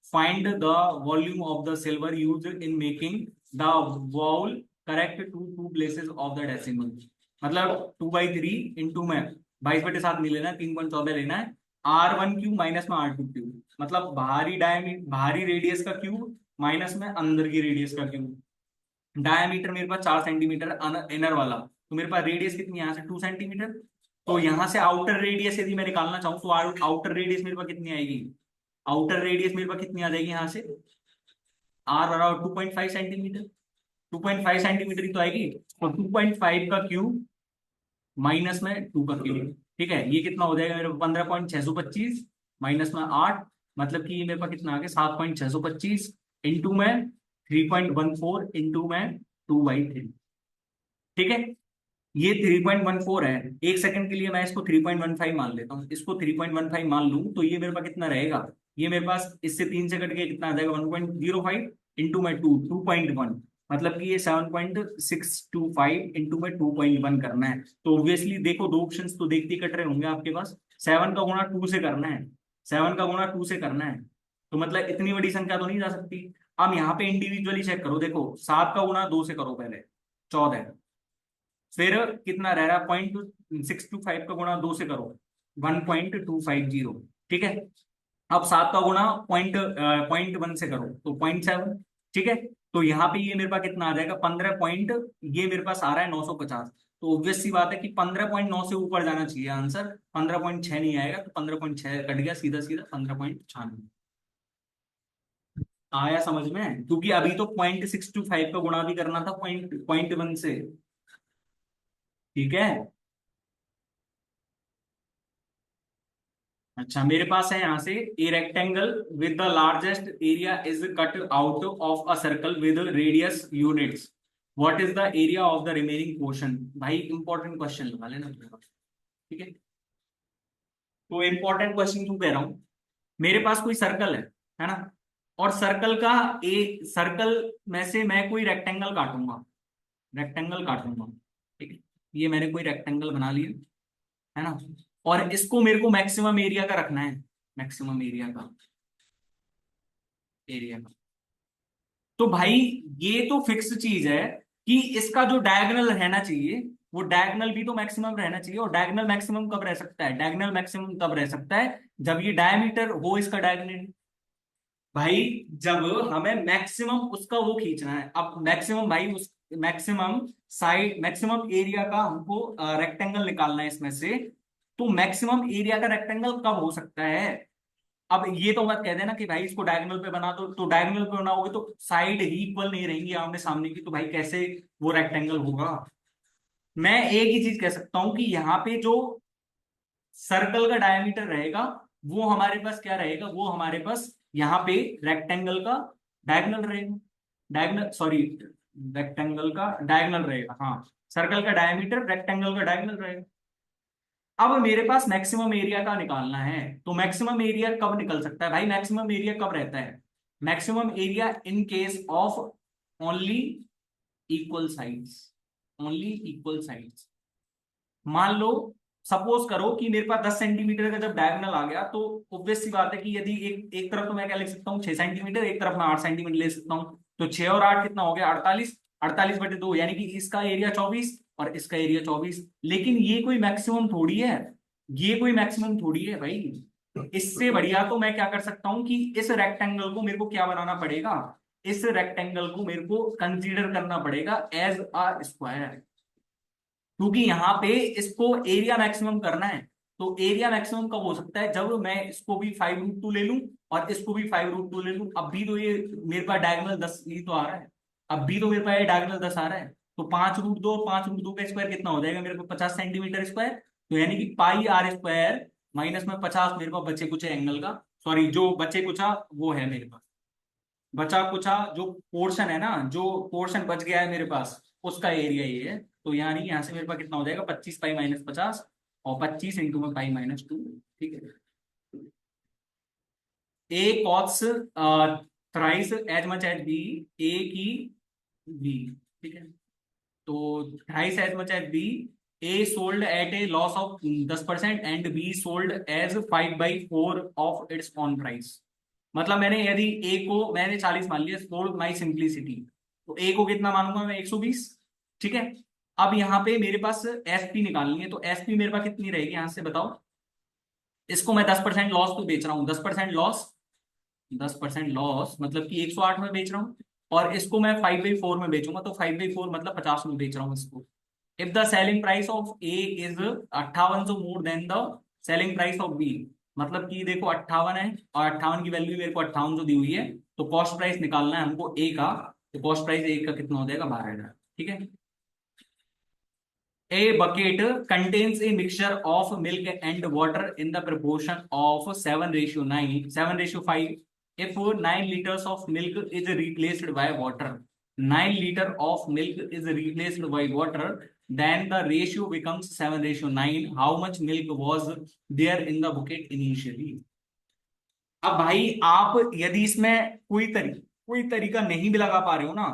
Find the volume of the silver used in making the ball correct to two places of the decimal. मतलब 2/3 इंटू में 22/7 नहीं लेना है, 3.14 लेना है, R1 क्यूब माइनस में R2 क्यूब, मतलब बाहरी रेडियस का क्यूब माइनस में अंदर की रेडियस का क्यूब। डायमीटर मेरे पास 4 सेंटीमीटर इनर वाला, तो मेरे पास रेडियस कितनी है यहाँ से 2 सेंटीमीटर। तो यहाँ से आउटर रेडियस यदि मैं निकालना चाहूँ तो आउटर रेडियस मेरे पास कितनी आएगी, आउटर रेडियस मेरे पास कितनी आ जाएगी यहाँ से, आर बराबर 2.5 सेंटीमीटर, 2.5 सेंटीमीटर ही तो आएगी। तो 2.5 का क्यूब माइनस में 2 का क्यूब, ठीक है, ये कितना हो जाएगा मेरे को 15.625 माइनस में 8, मतलब कि ये मेरे पास कितना आ गया 7.625 इंटू में 3.14 इंटू में 2/3। ठीक है, ये 3.14 है, एक सेकंड के लिए मैं इसको 3.15 मान लेता हूँ, इसको 3.15 मान लूं तो ये मेरे पास कितना रहेगा, ये मेरे पास इससे 3 से कट के कितना आ जाएगा 1.05 इंटू में 2.1, मतलब कि ये 7.625 इंटू में 2.1 करना है। तो ऑब्वियसली देखो दो ऑप्शन तो देखते ही कट रहे होंगे आपके पास, 7 का गुणा 2 से करना है, 7 का गुणा 2 से करना है, तो मतलब इतनी बड़ी संख्या तो नहीं जा सकती। अब यहाँ पे इंडिविजुअली चेक करो, देखो 7 का गुणा 2 से करो पहले, 14, फिर कितना रह रहा है 0.625 का गुणा 2 से करो, 1.250। ठीक है, अब 7 का गुणा पॉइंट 1 से करो तो 0.7। ठीक है, तो यहाँ पे ये मेरे पास कितना आ जाएगा 15 पॉइंट, ये मेरे पास आ रहा है 950। तो ऑब्वियस सी बात है कि 15.9 से ऊपर जाना चाहिए आंसर, 15.6 नहीं आएगा, तो 15.6 कट गया, सीधा सीधा 15.96 आया समझ में, क्योंकि अभी तो 0.625 का गुणा भी करना था पॉइंट 1 से। ठीक है, अच्छा मेरे पास है यहाँ से, a rectangle with the largest area is cut out of a circle with radius units, what is the area of the remaining portion. भाई इंपॉर्टेंट क्वेश्चन लगा लेना अपने पास। ठीक है, तो इंपॉर्टेंट क्वेश्चन क्यों कह रहा हूं, मेरे पास कोई सर्कल है ना, और सर्कल का सर्कल में से मैं कोई रेक्टेंगल काटूंगा, रेक्टेंगल काटूंगा। ठीक है, ये मैंने कोई रेक्टेंगल बना लिया, है ना, और इसको मेरे को मैक्सिमम एरिया का रखना है, मैक्सिमम एरिया का। तो भाई ये तो फिक्स चीज है कि इसका जो डायगोनल रहना चाहिए वो डायगोनल भी तो मैक्सिमम रहना चाहिए, और डायगोनल मैक्सिमम कब रह सकता है, डायगोनल मैक्सिमम तब रह सकता है जब ये डायमीटर हो इसका डायगोनल। भाई जब हमें मैक्सिमम उसका वो खींचना है, अब मैक्सिमम भाई उस मैक्सिमम साइड मैक्सिमम एरिया का हमको रेक्टेंगल निकालना है इसमें से, तो मैक्सिमम एरिया का रेक्टेंगल कब हो सकता है। अब ये तो मत कह देना कि भाई इसको डायगोनल पे बना दो, तो डायगोनल पे बनाओगे तो साइड ही इक्वल नहीं रहेंगी आमने सामने की, तो भाई कैसे वो रेक्टेंगल होगा। मैं एक ही चीज कह सकता हूं कि यहाँ पे जो सर्कल का डायमीटर रहेगा वो हमारे पास क्या रहेगा, वो हमारे पास यहाँ पे रेक्टेंगल का डायगोनल रहेगा, डायगोनल सॉरी रेक्टेंगल का डायगोनल रहेगा, हाँ सर्कल का डायमीटर रेक्टेंगल का डायगोनल रहेगा। अब मेरे पास मैक्सिमम एरिया का निकालना है, तो मैक्सिमम एरिया कब निकल सकता है भाई, मैक्सिमम एरिया कब रहता है, maximum area in case of only equal sides, only equal sides. मान लो सपोज करो कि मेरे पास 10 सेंटीमीटर का जब डायगोनल आ गया, तो ऑब्वियस सी बात है कि यदि एक एक तरफ तो मैं क्या लिख सकता हूँ 6 सेंटीमीटर, एक तरफ मैं 8 सेंटीमीटर ले सकता हूँ, तो 6 और 8 कितना हो गया, 48। 48/2, यानी कि इसका एरिया 24 और इसका एरिया 24। लेकिन ये कोई मैक्सिमम थोड़ी है, ये कोई मैक्सिमम थोड़ी है भाई। इससे बढ़िया तो मैं क्या कर सकता हूं कि इस रेक्टेंगल को मेरे को क्या बनाना पड़ेगा, इस रेक्टेंगल को मेरे को कंसीडर करना पड़ेगा एज अ स्क्वायर, क्योंकि यहाँ पे इसको एरिया मैक्सिमम करना है। तो एरिया मैक्सिमम कब हो सकता है, जब मैं इसको भी 5√2 ले लूं और इसको भी 5√2 ले लूं। अब भी तो ये मेरे पास डायगोनल 10 ही तो आ रहा है, अब भी तो मेरे पास ये डायगोनल 10 आ रहा है। तो 5√2 और 5√2 का स्क्वायर कितना हो जाएगा मेरे को, 50 सेंटीमीटर स्क्वायर। तो यानी कि πr² माइनस में 50 मेरे पास बचे कुछ एंगल का, सॉरी जो बचे कुचा वो है मेरे पास, बचा कुचा जो पोर्शन है ना, जो पोर्शन बच गया है मेरे पास उसका एरिया ये है। तो यानी यहाँ से मेरे पास कितना हो जाएगा, 25 π - 50 और 25 इंटू में π - 2। ठीक है। A costs thrice as much as B, A की बी। ठीक है। तो thrice as much as B, A sold at a loss of 10% and B sold as 5/4 of its own price. मतलब मैंने यदि ए को मैंने 40 मान लिया फॉर माई सिंप्लिसिटी, तो ए को कितना मानूंगा मैं, 120। ठीक है। अब यहाँ पे मेरे पास एसपी निकालनी है, तो एसपी मेरे पास कितनी रहेगी यहां से बताओ। इसको मैं 10% लॉस तो बेच रहा हूँ, 10% लॉस, 10% लॉस मतलब कि 108 में बेच रहा हूँ। और इसको मैं 5/4 में बेचूंगा, तो 5/4 मतलब 50 में बेच रहा हूँ इसको। If the selling price of A is 58 so more than the selling price of B, मतलब कि देखो 58 है और 58 की वैल्यू मेरे को 58 दी हुई है, तो कॉस्ट प्राइस निकालना है हमको ए का। तो कॉस्ट प्राइस ए का कितना हो जाएगा, 12,000। ठीक है। A bucket contains a mixture of milk and water in the proportion of 7:9, 7:5. If 9 liters of milk is replaced by water, 9 liter of milk is replaced by water, then the ratio becomes 7:9. How much milk was there in the bucket initially? अब भाई आप यदि इसमें कोई तरीका नहीं भी लगा पा रहे हो ना,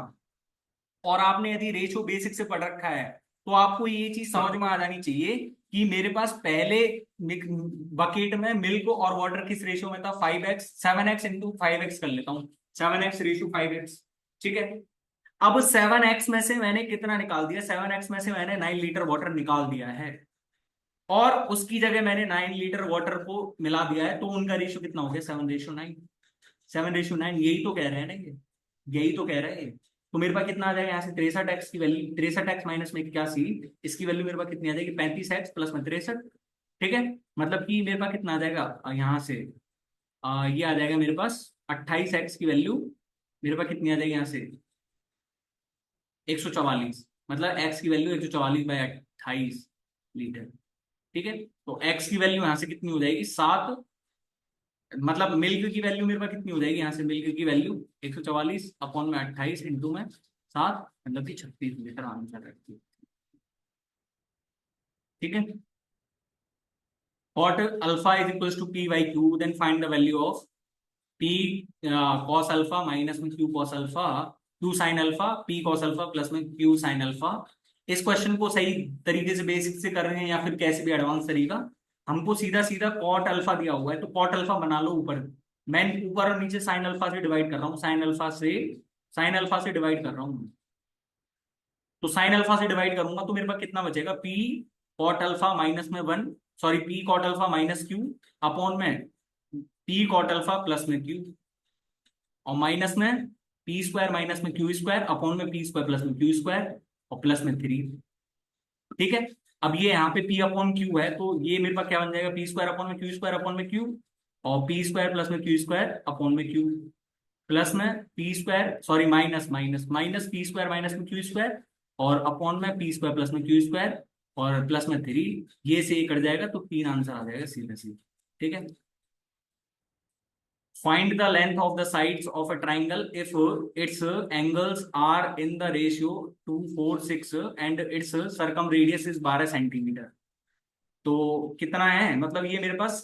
और आपने यदि रेशियो बेसिक से पढ़ रखा है, तो आपको ये चीज समझ में आ जानी चाहिए कि मेरे पास पहले बकेट में मिल्क और वाटर किस रेशियो में था, 5x, 7x इंटू 5x कर लेता हूँ, 7x/5x। ठीक है। अब 7x में से मैंने कितना निकाल दिया, 7x में से मैंने 9 लीटर वाटर निकाल दिया है, और उसकी जगह मैंने 9 लीटर वाटर को मिला दिया है, तो उनका रेशियो कितना हो गया, 7:9। 7:9 यही तो कह रहे हैं ना ये, यही तो कह रहे हैं। तो मेरे पास कितना आ जाएगा यहाँ से, 63x की वैल्यू, 63x माइनस में 81, इसकी वैल्यू मेरे पास कितनी आ जाएगी, 35x प्लस में 63। ठीक है। मतलब कि मेरे पास कितना आ जाएगा यहाँ से, ये आ जाएगा मेरे पास 28x की वैल्यू, मेरे पास कितनी आ जाएगी यहाँ से, 144। मतलब x की वैल्यू 144/28 लीटर। ठीक है। तो x की वैल्यू यहाँ से कितनी हो जाएगी, 7। मतलब मिल्क की वैल्यू मेरे पास कितनी हो जाएगी यहाँ से, मिल्क की वैल्यू 144/28 इंटू में 7, मतलब कि 36 लीटर आंसर रखती है। ठीक है। What alpha is equals to p/q, then find the value of p cos alpha minus में q cos alpha, q sin alpha, p cos alpha plus में q sin alpha। इस क्वेश्चन को सही तरीके से बेसिक से कर रहे हैं या फिर कैसे भी एडवांस तरीका, हमको सीधा सीधा कॉट अल्फा दिया हुआ है, तो कॉट अल्फा बना लो ऊपर। मैं ऊपर और नीचे साइन अल्फा से डिवाइड कर रहा हूँ, साइन अल्फा से डिवाइड कर रहा हूँ। तो साइन अल्फा से डिवाइड करूंगा तो मेरे पास कितना बचेगा, पी कॉट अल्फा माइनस में 1, sorry P cot alpha minus Q upon में पी कॉट अल्फा प्लस में क्यू, और माइनस में पी स्क्वायर माइनस में क्यू स्क्वायर अपॉन में पी स्क्वायर प्लस में क्यू स्क्वायर और प्लस में 3। ठीक है। अब ये यहाँ पे p अपॉन क्यू है, तो ये मेरे पास क्या बन जाएगा, पी स्क्वायर अपॉन में क्यू स्क्वायर अपॉन में क्यू, और पी स्क्वायर प्लस में क्यू स्क्वायर अपॉन में क्यू, प्लस में P square, sorry minus minus minus P square minus में क्यू स्क्वायर, और अपॉन में पी स्क्वायर प्लस में क्यू स्क्वायर और प्लस में 3। ये से ये कट जाएगा तो 3 आंसर आ जाएगा सीधे सीधे। ठीक है। Find the length of the sides of a triangle if its angles are in the ratio 2, 4, 6 and its circumradius is 12 centimetre. तो कितना है, मतलब ये मेरे पास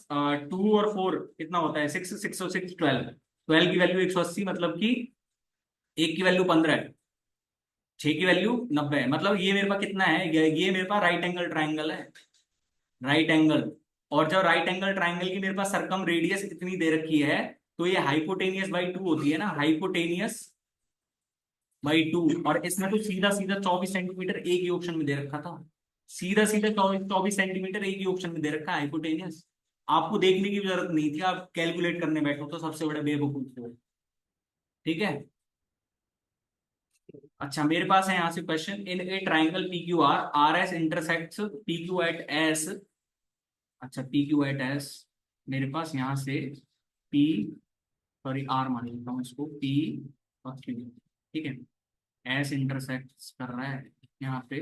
2 और 4 कितना होता है, 6, 6 और 6 12, 12 की वैल्यू 180, मतलब कि एक की वैल्यू 15 है, 6 की वैल्यू 90 है। मतलब ये मेरे पास कितना है, ये मेरे पास राइट एंगल ट्राइंगल है, राइट एंगल। और जब राइट एंगल ट्राइंगल की मेरे पास सरकम रेडियस इतनी दे रखी है, तो ये हाइपोटेनियस बाई 2 होती है ना, हाइपोटेनियस बाई 2। और इसमें तो सीधा सीधा 24 सेंटीमीटर एक ही ऑप्शन में दे रखा था, सीधा सीधा 24 सेंटीमीटर एक ही ऑप्शन में दे रखा है हाइपोटेनियस। आपको देखने की भी जरूरत नहीं थी, आप कैलकुलेट करने बैठो तो सबसे बड़े बेवकूफ थे। ठीक है। अच्छा मेरे पास है यहाँ से question, in a triangle P Q R, R S intersects P Q at S. अच्छा पी क्यू एट एस, मेरे पास यहाँ से पी, सॉरी आर मान लेता हूँ इसको, पी और क्यू। ठीक है, एस इंटरसेक्ट कर रहा है यहाँ पे।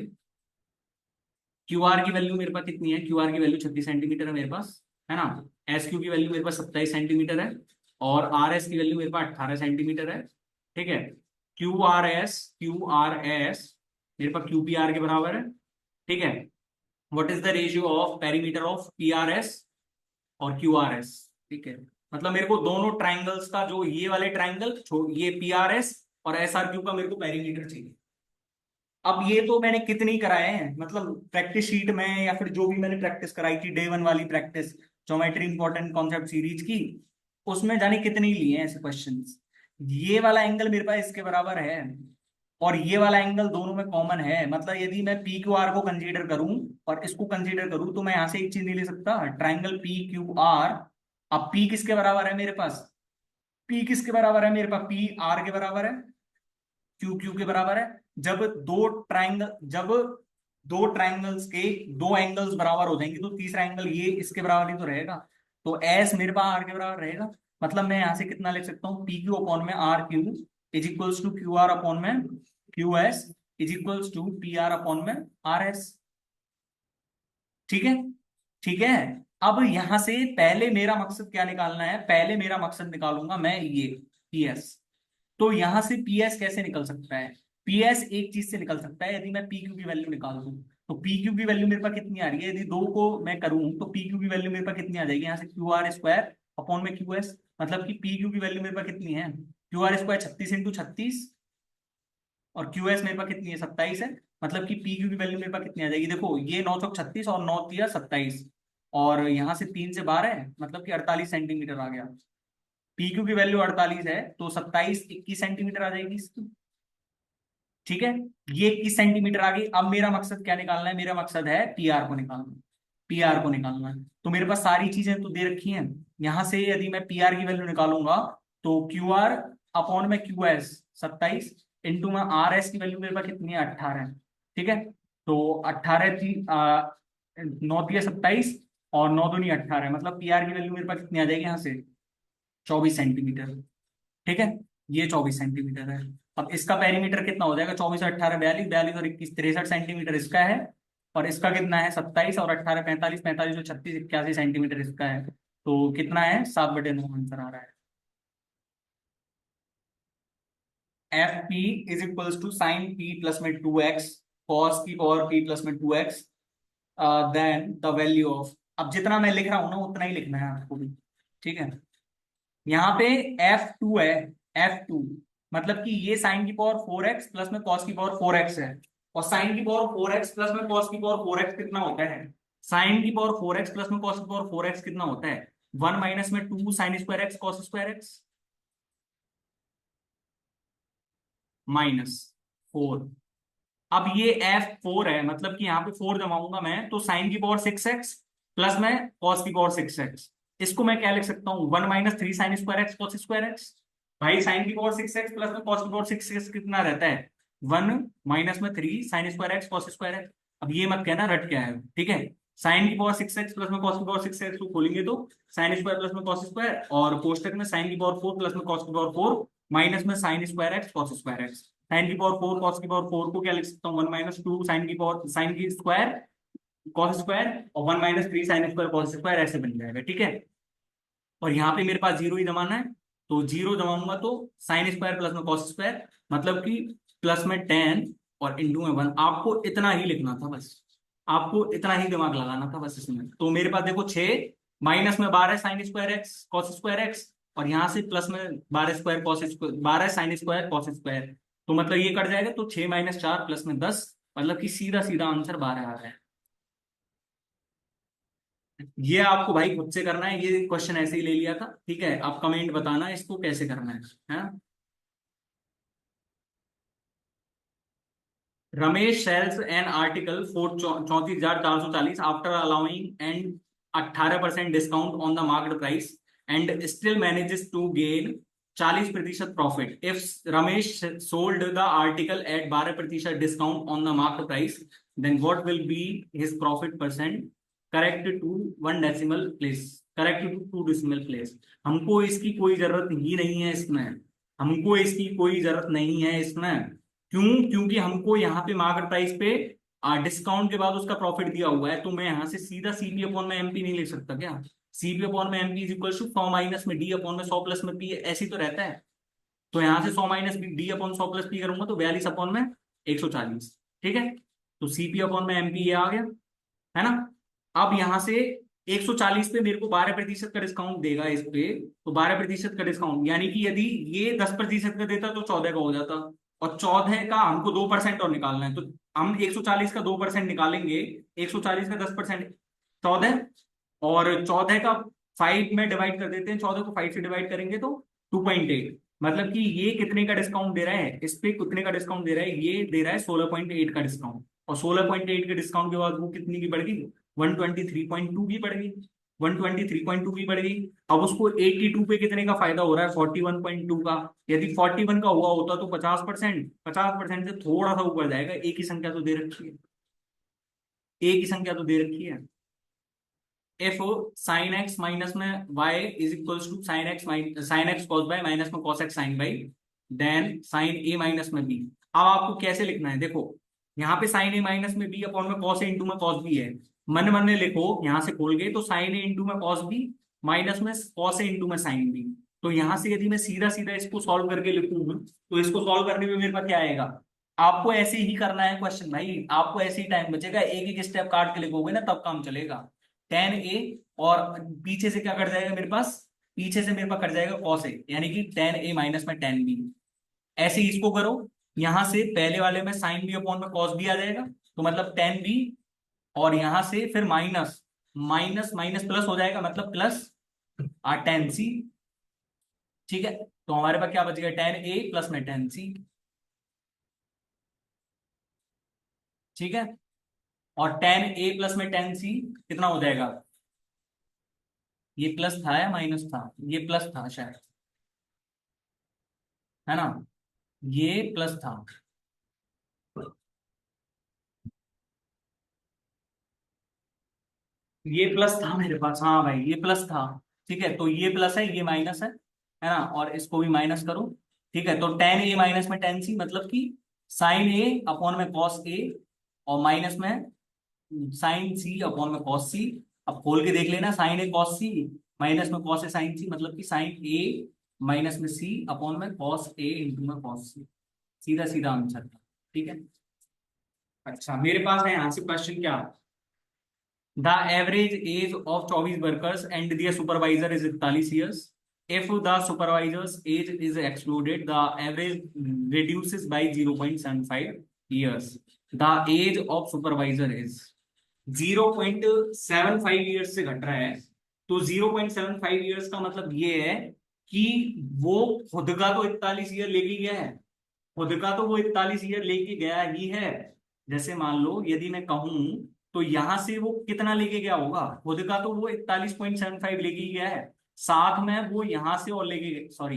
क्यू आर की वैल्यू मेरे पास कितनी है, क्यू आर की वैल्यू 36 सेंटीमीटर है मेरे पास, है ना। एस क्यू की वैल्यू मेरे पास 27 सेंटीमीटर है, और आर एस की वैल्यू मेरे पास 18 सेंटीमीटर है। ठीक है, क्यू आर एस मेरे पास क्यू पी आर के बराबर है। ठीक है, what is the ratio of perimeter of P R S और क्यू आर एस। ठीक है, मतलब मेरे को दोनों ट्राइंगल्स का, जो ये वाले ट्राइंगल, ये पी आर एस और एस आर क्यू का मेरे को पेरीमीटर चाहिए। अब ये तो मैंने कितनी कराए हैं, मतलब प्रैक्टिस शीट में या फिर जो भी मैंने प्रैक्टिस कराई थी डे वन वाली practice, geometry important concept series की, उसमें जाने कितने लिए हैं ऐसे क्वेश्चंस। ये वाला एंगल मेरे पास इसके बराबर है, और ये वाला एंगल दोनों में कॉमन है, मतलब यदि मैं पी क्यू आर को कंसीडर करूं और इसको कंसीडर करूं, तो मैं यहां से एक चीज नहीं ले सकता, ट्राइंगल पी क्यू आर। अब पी किसके बराबर है मेरे पास, पी किसके बराबर है मेरे पास, पी आर के बराबर है, क्यू क्यू के बराबर है। जब दो ट्राइंगल्स के दो एंगल्स बराबर हो जाएंगे, तो तीसरा एंगल ये इसके बराबर ही तो रहेगा, तो एस मेरे पास आर के बराबर रहेगा। मतलब मैं यहां से कितना लिख सकता हूँ, पी क्यू अपॉन में R Q is equals to Q R upon में Q S is equals to P R upon में आर एस। ठीक है, ठीक है। अब यहां से पहले मेरा मकसद क्या निकालना है, पहले मेरा मकसद निकालूंगा मैं ये पी एस। तो यहां से पी एस कैसे निकल सकता है, पी एस एक चीज से निकल सकता है, यदि मैं पी क्यू की वैल्यू निकाल दूं। तो पी क्यू की वैल्यू मेरे पास कितनी आ रही है, यदि दो को मैं करूं तो पी क्यू की वैल्यू मेरे पास कितनी आ जाएगी, यहाँ से क्यू आर स्क्वायर अपॉन में क्यू एस। मतलब कि पी क्यू की वैल्यू मेरे पास कितनी है, क्यू आर स्क्वायर 36 × 36, और क्यू एस मेरे पास कितनी है 27 है। मतलब कि पी क्यू की वैल्यू मेरे पास कितनी आ जाएगी, देखो ये 9 × 36 और 9 × 27, और यहाँ से 3 से 12 है, मतलब कि 48 सेंटीमीटर आ गया। पी क्यू की वैल्यू 48 है, तो 27 21 सेंटीमीटर आ जाएगी इसकी। ठीक है, ये 21 सेंटीमीटर आ गई। अब मेरा मकसद क्या निकालना है, मेरा मकसद है पी आर को निकालना, पी आर को निकालना है। तो मेरे पास सारी चीजें तो दे रखी हैं, यहां से यदि मैं पी आर की वैल्यू निकालूंगा, तो क्यू आर अपॉन में क्यू एस 27 इंटू में आर एस की वैल्यू मेरे पास कितनी है 18। ठीक है, तो 18 थी 9 × 27 और 9 × 2 = 18, मतलब पी आर की वैल्यू मेरे पास कितनी आ जाएगी यहाँ से 24 सेंटीमीटर। ठीक है, ये 24 सेंटीमीटर है। अब इसका पेरीमीटर कितना हो जाएगा, 24 18 42, 42 और 21 63 सेंटीमीटर इसका है, और इसका कितना है 27, और 18 45 45 और 36 81 सेंटीमीटर इसका है। तो कितना है 7/9 आंसर आ रहा है। F P is equals to sine P plus में 2x कॉस की पावर पी प्लस में 2x, then the value of, अब जितना मैं लिख रहा हूं ना उतना ही लिखना है आपको भी। ठीक है, यहाँ पे F2 है, F2 मतलब कि ये साइन की पावर 4x प्लस में कॉस की पावर 4x है, और साइन की पावर 4x प्लस में कॉस की पावर 4x कितना होता है, साइन की पावर 4x प्लस में कॉस की पावर 4x कितना होता है, 1 माइनस में 2 sign square x cos square x -4। अब ये F4 है, मतलब कि यहाँ पे 4 जमाऊंगा मैं, तो साइन की पावर 6x प्लस में कॉस की पावर 6x, इसको मैं क्या लिख सकता हूँ 1 minus 3 sign square x cos square x. भाई साइन की पावर 6x प्लस में कॉस की पावर 6x कितना रहता है, 1 माइनस में 3 sign square x cos square x. अब ये मत कहना रट क्या है, ठीक है। साइन की पावर 6x प्लस में कॉस की पावर 6x को खोलेंगे तो साइन स्क्वायर प्लस में कॉस स्क्वायर, और कोष्टक में साइन की पावर 4 प्लस में कॉस की पावर 4 माइनस में sine square x cos square x. Sine की पावर 4 कॉस की पावर 4 को क्या लिख सकता हूँ 1 माइनस 2 साइन की पावर साइन की स्क्वायर कॉस स्क्वायर, और 1 minus 3 sign square cos square, ऐसे बन जाएगा। ठीक है, और यहाँ पे मेरे पास जीरो ही जमाना है, तो जीरो जमाऊंगा तो साइन स्क्वायर प्लस में कॉस स्क्वायर, मतलब कि प्लस में 10 और इंटू में 1। आपको इतना ही लिखना था बस, आपको इतना ही दिमाग लगाना था बस इसमें। तो मेरे पास देखो 6 माइनस में 12 sign square x cos square x, और यहाँ से प्लस में 12 square cos square 12 sign square cos square, तो मतलब ये कट जाएगा, तो 6 माइनस 4 प्लस में 10, मतलब कि सीधा सीधा आंसर 12 आ रहा है। ये आपको भाई खुद से करना है, ये क्वेश्चन ऐसे ही ले लिया था। ठीक है, आप कमेंट बताना इसको कैसे करना है। Ramesh sells an article for 34,440 after allowing and 18% discount on the market price and still manages to gain 40% profit. If Ramesh sold the article at 12% discount on the market price, then what will be his profit percent correct to 1 decimal place, correct to 2 decimal place. हमको इसकी कोई जरूरत ही नहीं है इसमें, हमको इसकी कोई जरूरत नहीं है इसमें। क्यों? क्योंकि हमको यहाँ पे मार्केट प्राइस पे डिस्काउंट के बाद उसका प्रॉफिट दिया हुआ है, तो मैं यहाँ से सीधा सीपी अपॉन में एमपी नहीं लिख सकता क्या? सीपी अपॉन में MP is equal to 100 minus में डी अपॉन में 100 प्लस में पी, ऐसे ही तो रहता है। तो यहाँ से 100 minus D upon 100 plus P करूंगा तो 42 अपॉन में 140। ठीक है, तो सीपी अपॉन में एमपी ये आ गया, है ना। अब यहां से 140 पे मेरे को 12% का डिस्काउंट देगा इस पे, तो 12% का डिस्काउंट यानी कि यदि ये 10% का देता तो 14 का हो जाता, और 14 का हमको 2% और निकालना है, तो हम 140 का 2% निकालेंगे, 140 का 10% 14, और 14 का 5 में डिवाइड कर देते हैं, 14 को 5 से डिवाइड करेंगे तो 2.8। मतलब कि ये कितने का डिस्काउंट दे रहा है, इस पे कितने का डिस्काउंट दे रहा है, ये दे रहा है 16.8 का डिस्काउंट, और 16.8 के डिस्काउंट के बाद वो कितनी की बढ़ गई, 123.2 की बढ़ गई, 123.2 की बढ़ गई। अब उसको 82 पे कितने का फायदा हो रहा है, 41.2 का। यदि 41 का हुआ होता तो 50%, 50% से थोड़ा सा ऊपर जाएगा, एक ही संख्या तो दे रखी है, एक ही संख्या तो दे रखी है। एफ साइन एक्स माइनस में Y is equals to sine X cos Y minus में cos X sine Y, then sine A minus में बी। अब आपको कैसे लिखना है, देखो यहाँ पे साइन ए माइनस में बी अपॉन में कॉस ए इंटू में कॉस बी है, मन मन में लिखो, यहां से खोल गए तो साइन ए इंटू में कॉस बी माइनस में कॉस ए इंटू में साइन बी। तो यहां से यदि मैं सीधा सीधा इसको सॉल्व करके लिखूंगा तो इसको सॉल्व करने में मेरे पास क्या आएगा, आपको ऐसे ही करना है क्वेश्चन भाई, आपको ऐसे ही टाइम बचेगा, एक एक स्टेप काट के लिखोगे ना तब काम चलेगा। टेन ए, और पीछे से क्या कट जाएगा मेरे पास, पीछे से मेरे पास कट जाएगा कॉस ए, यानी कि टेन ए माइनस में टेन बी। ऐसे ही इसको करो, यहां से पहले वाले में साइन बी अपॉन में कॉस बी आ जाएगा, तो मतलब टेन बी, और यहां से फिर माइनस माइनस माइनस प्लस हो जाएगा, मतलब प्लस टेन सी। ठीक है, तो हमारे पास क्या बचेगा, टेन ए प्लस में टेन सी। ठीक है, और टेन ए प्लस में टेन सी कितना हो जाएगा, ये प्लस था या माइनस था, ये प्लस था शायद, है ना, ये प्लस था, ये प्लस था मेरे पास, हाँ भाई ये प्लस था। ठीक है, तो ये प्लस है, ये माइनस है ना, और इसको भी माइनस करो। ठीक है, तो टेन ए माइनस में टेन सी, मतलब कि साइन ए अपॉन में कॉस ए, और माइनस में साइन सी अपॉन में कॉस सी। अब खोल के देख लेना, साइन ए कॉस सी माइनस में कॉस ए साइन सी, मतलब कि साइन ए माइनस में सी अपॉन में कॉस ए इंटू में कॉस सी, सीधा सीधा आंसर था। ठीक है, अच्छा मेरे पास है यहाँ से क्वेश्चन क्या, the average age of 24 workers and their supervisor is 41 years. If the supervisor's age is excluded, the average reduces by 0.75 years. The age of supervisor is 0.75 years से घट रहा है, तो 0.75 ईयर्स का मतलब ये है कि वो खुद का तो 41 ईयर लेके गया है, खुद का तो वो 41 ईयर लेके गया ही है। जैसे मान लो यदि मैं कहूं तो यहां से वो कितना लेके गया होगा, खुद का तो वो 41.75 लेके ही गया है, साथ में वो यहां से और लेके, सॉरी,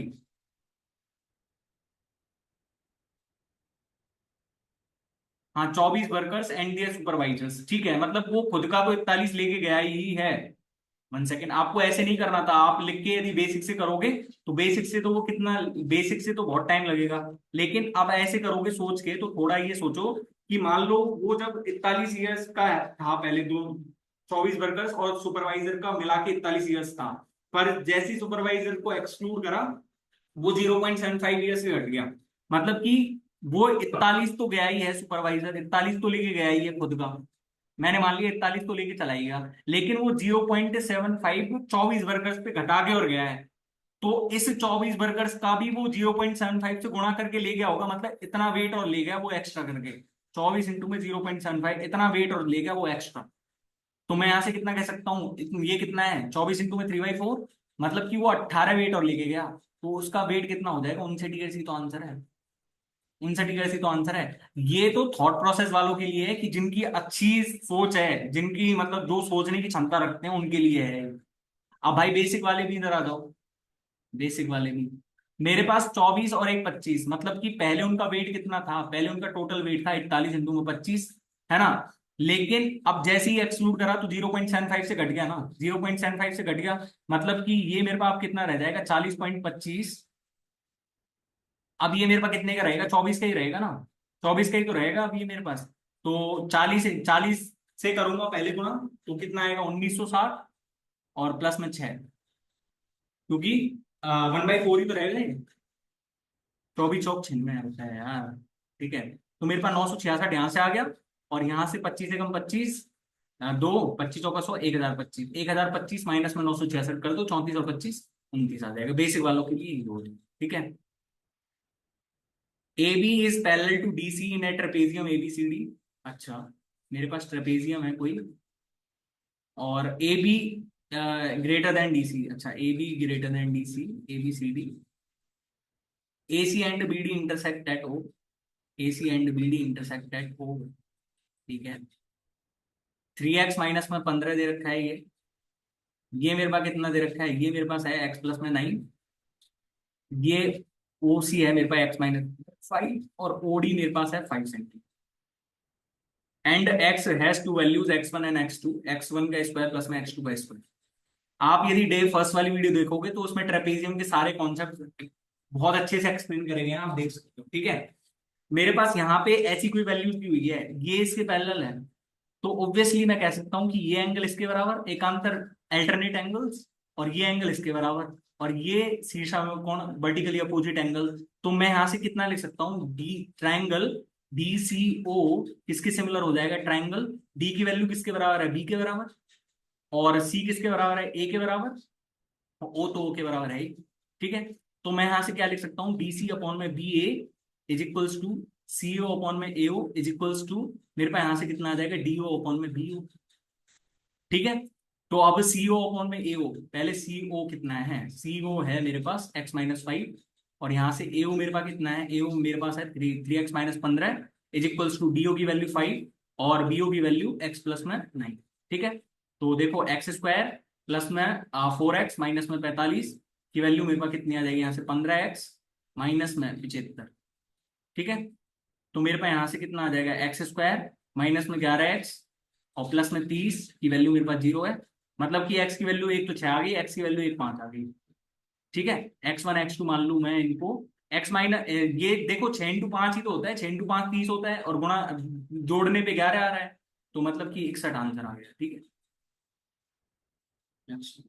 हाँ 24 वर्कर्स एंड देयर सुपरवाइजर्स, ठीक है, मतलब वो खुद का तो 41 लेके गया ही है। 1 सेकेंड, आपको ऐसे नहीं करना था, आप लिख के यदि बेसिक से करोगे तो बेसिक से तो वो कितना, बेसिक से तो बहुत टाइम लगेगा, लेकिन अब ऐसे करोगे सोच के तो थोड़ा ये सोचो कि मान लो वो जब 41 ईयर्स का था पहले, दो 24 वर्कर्स और सुपरवाइजर का मिला के 41 ईयर्स था, पर जैसे सुपरवाइजर को एक्सक्लूड करा वो 0.75 ईयर से घट गया, मतलब कि वो 41 तो गया ही है, सुपरवाइजर 41 तो लेके गया ही है खुद का, मैंने मान लिया 41 तो लेके चला ही गया, लेकिन वो 0.75 24 वर्कर्स पे घटा के और गया है, तो इस 24 वर्कर्स का भी वो 0.75 से गुणा करके ले गया होगा, मतलब इतना वेट और ले गया वो एक्स्ट्रा करके, 24 इंटू में 0.75 इतना वेट और ले गया वो एक्स्ट्रा। तो मैं यहां से कितना कह सकता हूँ, ये कितना है 24 इंटू में 3/4, मतलब कि वो 18 वेट और लेके गया, तो उसका वेट कितना हो जाएगा, 69 ईयर्स ही तो आंसर है। 69 तो आंसर है। ये तो थॉट प्रोसेस वालों के लिए है कि जिनकी अच्छी सोच है, जिनकी मतलब जो सोचने की क्षमता रखते हैं उनके लिए है। अब भाई बेसिक वाले भी इधर आ जाओ, बेसिक वाले भी। मेरे पास 24 और एक 25, मतलब कि पहले उनका वेट कितना था, पहले उनका टोटल वेट था 41 इंटू में 25, है ना। लेकिन अब जैसे ही एक्सक्लूड करा तो 0.75 से घट गया ना, 0.75 से घट गया। मतलब कि ये मेरे पास अब कितना रह जाएगा, 40.25। अब ये मेरे पास कितने का रहेगा, 24 का ही रहेगा ना, 24 का ही तो रहेगा अब ये मेरे पास। तो 40 से करूंगा पहले गुणा, तो कितना आएगा 1960, और प्लस में 6, क्योंकि 1/4 ही तो रहेगा ये। 24 चौक 96 होता है यार। ठीक है, तो मेरे पास 966 यहाँ से आ गया, और यहाँ से 25 से कम 25, दो, 25 चौका 100, 1025, 1025 माइनस में 966 कर दो, 34 और 25 29 आ जाएगा। बेसिक वालों के लिए ये होता है, ठीक है। A B is parallel to D C in a trapezium A B C D. अच्छा, मेरे पास ट्रेपेजियम है कोई, और A B greater than D C. अच्छा, A B greater than D C, A B C D, A C and B D intersect at O, A C and B D intersect at O. ठीक है, 3x माइनस में 15 दे रखा है ये मेरे पास कितना दे रखा है, ये मेरे पास है x प्लस में 9। ये ओ सी है मेरे पास x-5, और ओ डी मेरे पास है 5 centimetre. And x has to values x1 and x2, x1 का स्क्वायर प्लस में x2 का स्क्वायर। आप यदि डे फर्स्ट वाली वीडियो देखोगे तो उसमें ट्रेपेजियम के सारे कॉन्सेप्ट बहुत अच्छे से एक्सप्लेन करेंगे, आप देख सकते हो, ठीक है। मेरे पास यहाँ पे ऐसी कोई वैल्यूज दी हुई है, ये इसके पैरेलल है, तो ऑब्वियसली मैं कह सकता हूँ कि ये एंगल इसके बराबर, एकांतर अल्टरनेट एंगल्स, और ये एंगल इसके बराबर, और ये शीर्षा में कौन वर्टिकली अपोजिट एंगल। तो मैं यहाँ से कितना लिख सकता हूँ, डी ट्राइंगल डी सी ओ किसके सिमिलर हो जाएगा, ट्राइंगल डी की वैल्यू किसके बराबर है, बी के बराबर, और सी किसके बराबर है, ए के बराबर, ओ तो ओ के बराबर है ही। ठीक है, तो मैं यहां से क्या लिख सकता हूँ, डी सी अपॉन में B A is equals to C O upon में A O is equals to, मेरे पास यहां से कितना आ जाएगा, डी ओ अपॉन में बी ओ। ठीक है, तो अब सी ओ अपॉन में ए ओ, पहले सी ओ कितना है, सी ओ है मेरे पास x-5, और यहाँ से ए ओ मेरे पास कितना है, ए ओ मेरे पास है 3x-15 is equals to D O की वैल्यू 5, और बी ओ की वैल्यू x प्लस में 9। ठीक है, तो देखो x² प्लस में 4x माइनस में 45 की वैल्यू मेरे पास कितनी आ जाएगी, यहाँ से 15x माइनस में 75। ठीक है, तो मेरे पास यहाँ से कितना आ जाएगा, x² माइनस में 11x और प्लस में 30 की वैल्यू मेरे पास 0 है। मतलब कि x की वैल्यू 1 तो 6 आ गई, x की वैल्यू 1 5 आ गई। ठीक है, x1 x2 मान लू मैं इनको, x माइनस ये देखो 6 इंटू 5 ही तो होता है, 6 इंटू 5 30 होता है, और गुणा जोड़ने पे 11 आ रहा है, तो मतलब कि 61 आंसर आ गया। ठीक है, अच्छा।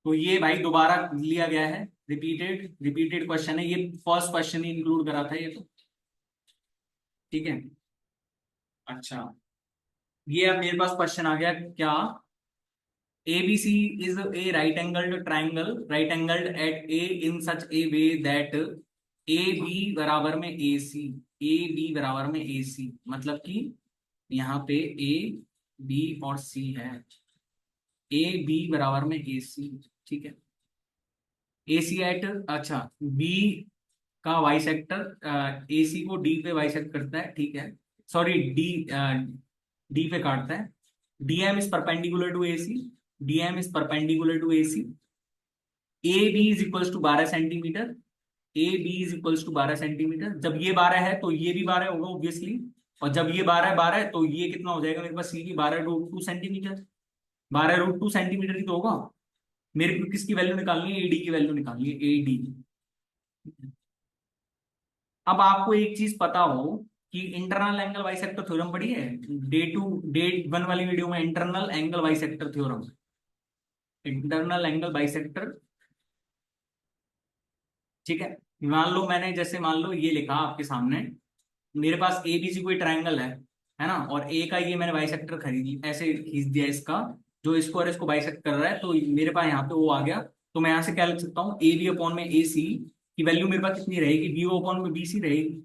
तो ये भाई दोबारा लिया गया है, रिपीटेड रिपीटेड क्वेश्चन है ये, फर्स्ट क्वेश्चन ही इंक्लूड करा था ये तो। ठीक है, अच्छा, ये अब मेरे पास क्वेश्चन आ गया क्या, ABC is a right angled triangle, right angled at A in such a way that AB बराबर में AC, AB बराबर में AC, मतलब कि यहाँ पे A B और C है, A B बराबर में AC। ठीक है, AC एट, अच्छा, B का वाई सेक्टर AC को D पे वाई सेक्ट करता है, ठीक है, सॉरी D पे काटता है। DM is perpendicular to AC, DM is perpendicular to AC, A B is equals to 12 centimetre, A B is equals to 12 centimetre. जब ये 12 है तो ये भी 12 होगा ऑब्वियसली, और जब ये 12 है तो ये कितना हो जाएगा मेरे पास, सी की 12√2 सेंटीमीटर, 12√2 सेंटीमीटर ही तो होगा। मेरे को किसकी वैल्यू निकालनी है, एडी की वैल्यू निकालनी है, एडी। अब आपको एक चीज पता हो कि इंटरनल एंगल बाइसेक्टर थ्योरम पढ़ी है, डे 1 वाली वीडियो में, internal angle bisector theorem, internal angle bisector. ठीक है, मान लो मैंने जैसे मान लो ये लिखा आपके सामने, मेरे पास ए बी सी कोई ट्रायंगल है ना, और ए का ये मैंने बाइसेक्टर खरीदी, ऐसे खींच दिया इसका, जो इसको और इसको बाइसेक्ट कर रहा है, तो मेरे पास यहाँ पे वो आ गया। तो मैं यहाँ से क्या लिख सकता हूँ, ए बी अपॉन में ए सी की वैल्यू मेरे पास कितनी रहेगी, बी ओ अपॉन में बी सी रहेगी।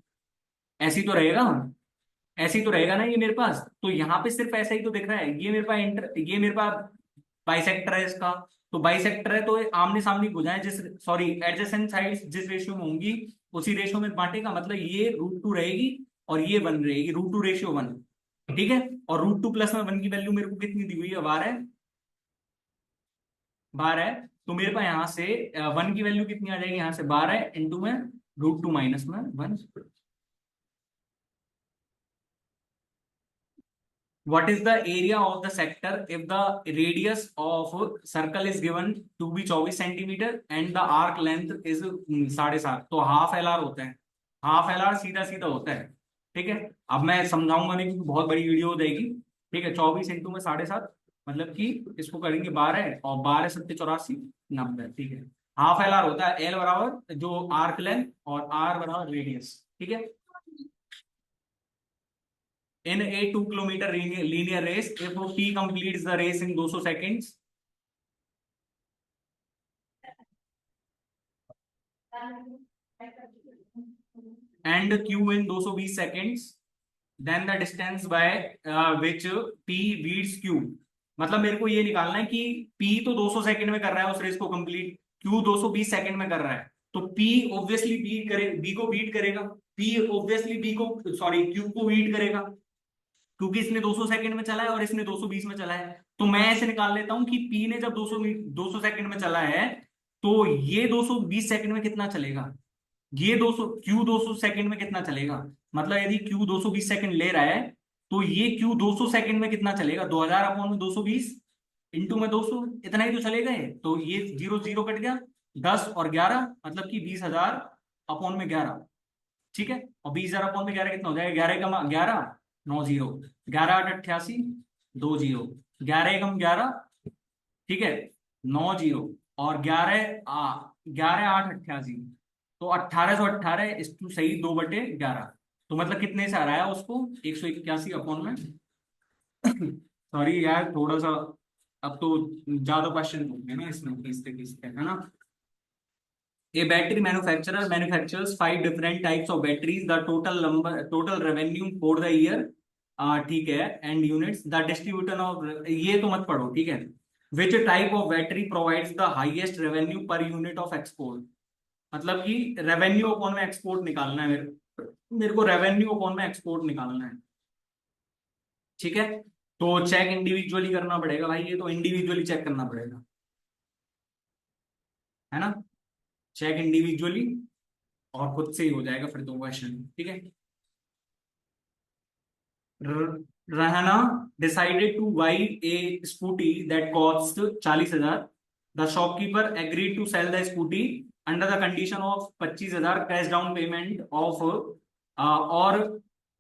ऐसी तो रहेगा, ऐसे ही तो रहेगा ना ये मेरे पास। तो यहाँ पे सिर्फ ऐसा ही तो दिख रहा है, ये मेरे पास इंटर, ये मेरे पास बाइसेक्टर है इसका, तो बाइसेक्टर है तो आमने सामने भुजाएं जिस सॉरी एडजेसेंट साइड्स जिस रेशियो में होंगी उसी रेशियो में बांटेगा, मतलब ये √2 रहेगी और ये 1 रहेगी, √2 रेशियो 1। ठीक है, और √2 प्लस में 1 की वैल्यू मेरे को कितनी दी हुई है, 12 है, 12 है। तो मेरे पास यहाँ से 1 की वैल्यू कितनी आ जाएगी, यहाँ से 12 इंटू में √2 माइनस में 1। What is the area of the sector if the radius of circle is given to be 24 centimetre and the arc length is 7.5? तो हाफ एल आर होता है, हाफ एल आर सीधा सीधा होता है। ठीक है, अब मैं समझाऊंगा नहीं क्योंकि बहुत बड़ी वीडियो हो जाएगी। ठीक है, 24 इंटू में 7.5 मतलब कि इसको करेंगे 12 और 12 सत्ते 84 90। ठीक है, हाफ एल आर होता है एल बराबर जो आर्क लेंथ और आर बराबर रेडियस। ठीक है, in a 2 kilometre linear race if P completes the race in 200 seconds and Q in 220 seconds then the distance by which P beats Q। मतलब मेरे को ये निकालना है कि P तो 200 सेकंड में कर रहा है उस रेस को कंप्लीट, Q 220 सेकंड में कर रहा है, तो P ऑब्वियसली B को बीट करेगा, P ऑब्वियसली B को सॉरी Q को बीट करेगा क्योंकि इसने 200 सेकंड में चला है और इसने 220 में चला है। तो मैं ऐसे निकाल लेता हूं कि पी ने जब 200 सेकंड में चला है तो ये 220 सेकंड में कितना चलेगा, ये 200 क्यू 200 सेकंड में कितना चलेगा, मतलब यदि क्यू 220 सेकंड ले रहा है तो ये क्यू 200 सेकंड में कितना चलेगा, 2000 अपॉन में 220 इंटू में 200, इतना ही तो चलेगा ये। तो ये 0 0 कट गया, 10 और 11 मतलब कि 20,000 अपॉन में 11। ठीक है, और 20,000 अपॉन में 11 कितना हो जाएगा, 11 का 11 9 0, 11 8 88 2 0, 11 एकम 11। ठीक है, 9 0 और 11 8 88, तो 1818 इस टू सही 2/11। तो मतलब कितने से आ रहा है उसको, 181 अपॉन में सॉरी यार थोड़ा सा अब तो ज्यादा क्वेश्चन होंगे ना इसमें, खींचते खींचते है ना। A battery manufacturer manufactures 5 different types of batteries. The total revenue for the year, ठीक है, and units. The distribution of ये तो मत पढ़ो, ठीक है। Which type of battery provides the highest revenue per unit of export? मतलब कि रेवेन्यू अपॉन में एक्सपोर्ट निकालना है मेरे को रेवेन्यू अपॉन में एक्सपोर्ट निकालना है। ठीक है, तो चेक इंडिविजुअली करना पड़ेगा भाई, ये तो इंडिविजुअली चेक करना पड़ेगा, है ना, चेक इंडिविजुअली और खुद से ही हो जाएगा फिर तो क्वेश्चन। ठीक है, Rehana decided to buy a scooty that cost 40,000। The shopkeeper agreed to sell the scooty under the condition of 25,000 cash down payment of और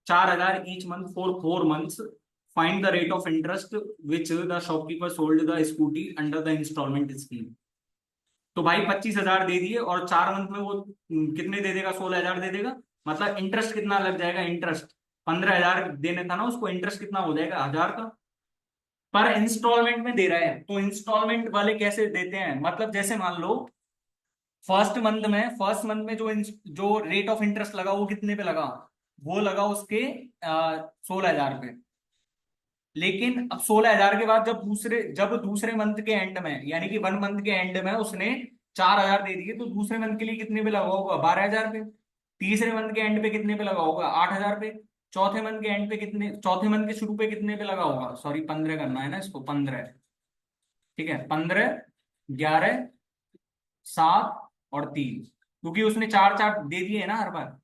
4,000 each month for 4 months। Find the rate of interest which the shopkeeper sold the scooty under the instalment scheme. तो भाई 25,000 दे दिए और 4 मंथ में वो कितने दे देगा, 16,000 दे देगा। मतलब इंटरेस्ट कितना लग जाएगा, इंटरेस्ट 15,000 देने था ना उसको, इंटरेस्ट कितना हो जाएगा 1,000 का। पर इंस्टॉलमेंट में दे रहा है, तो इंस्टॉलमेंट वाले कैसे देते हैं, मतलब जैसे मान लो फर्स्ट मंथ में जो रेट ऑफ इंटरेस्ट लगा वो कितने पे लगा, वो लगा उसके 16,000 पे। लेकिन अब 16,000 के बाद जब दूसरे मंथ के एंड में यानी कि 1 मंथ के एंड में उसने 4,000 दे दिए, तो दूसरे मंथ के लिए कितने पे लगा होगा, 12,000 पे। तीसरे मंथ के एंड पे कितने पे लगा होगा, 8,000 पे। चौथे मंथ के शुरू पे कितने पे लगा होगा, सॉरी 15 करना है ना इसको, 15। ठीक है, 15 11 7 और 3, क्योंकि उसने चार चार दे दिए है ना हर बार।